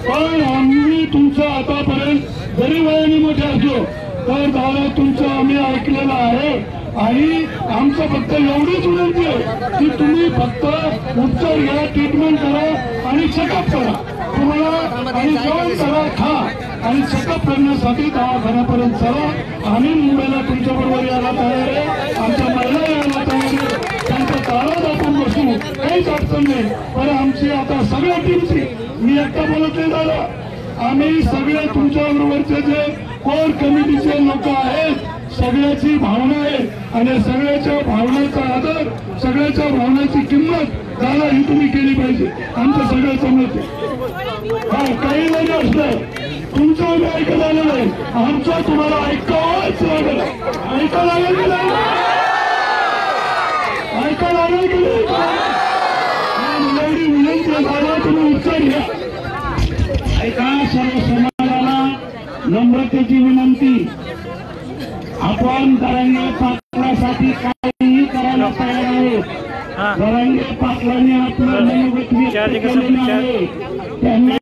पण आम्ही तुमचं आतापर्यंत जरी वयाने मोठे असलो तर दादा तुमचं आम्ही ऐकलेलं आहे. आणि आमचं फक्त एवढीच विनंती आहे की तुम्ही फक्त उपचार घ्या, ट्रीटमेंट करा आणि चेकअप करा. तुम्हाला आणि जेवण करा, खा आणि चेकअप करण्यासाठी दवाखान्यापर्यंत चला. आम्ही मुंबईला तुमच्या बरोबर यायला तयार आहे, आमच्या महिला यायला तयार आहे. त्यांच्या दारात आपण बसू, काहीच अडचण नाही. पण आमची आता सगळ्या टीमची, मी एकटा बोलत नाही दादा, आम्ही सगळे तुमच्या बरोबरचे जे कोर कमिटीचे लोक आहेत, सगळ्याची भावना आहे आणि सगळ्याच्या भावनेचा आदर, सगळ्याच्या भावनेची किंमत दादा ही तुम्ही केली पाहिजे. आमचं सगळं समजत आहे. काही नाही असलं तुमचं आम्ही ऐकलं आलं नाही, आमचं तुम्हाला ऐकावंच लागलं. ऐकायला लागेल की नाही? ऐकायला लागेल की नाही? एवढी विनंती आहे दादा, तुम्ही उत्तर घ्या. ऐका, सर्व समाजाला नम्रतेची विनंती. आपण जरांगे पाटलासाठी काहीही करायला तयार आहे. जरांगे पाटलांनी आपलं मनोगत व्यक्त केलेलं आहे. त्यांना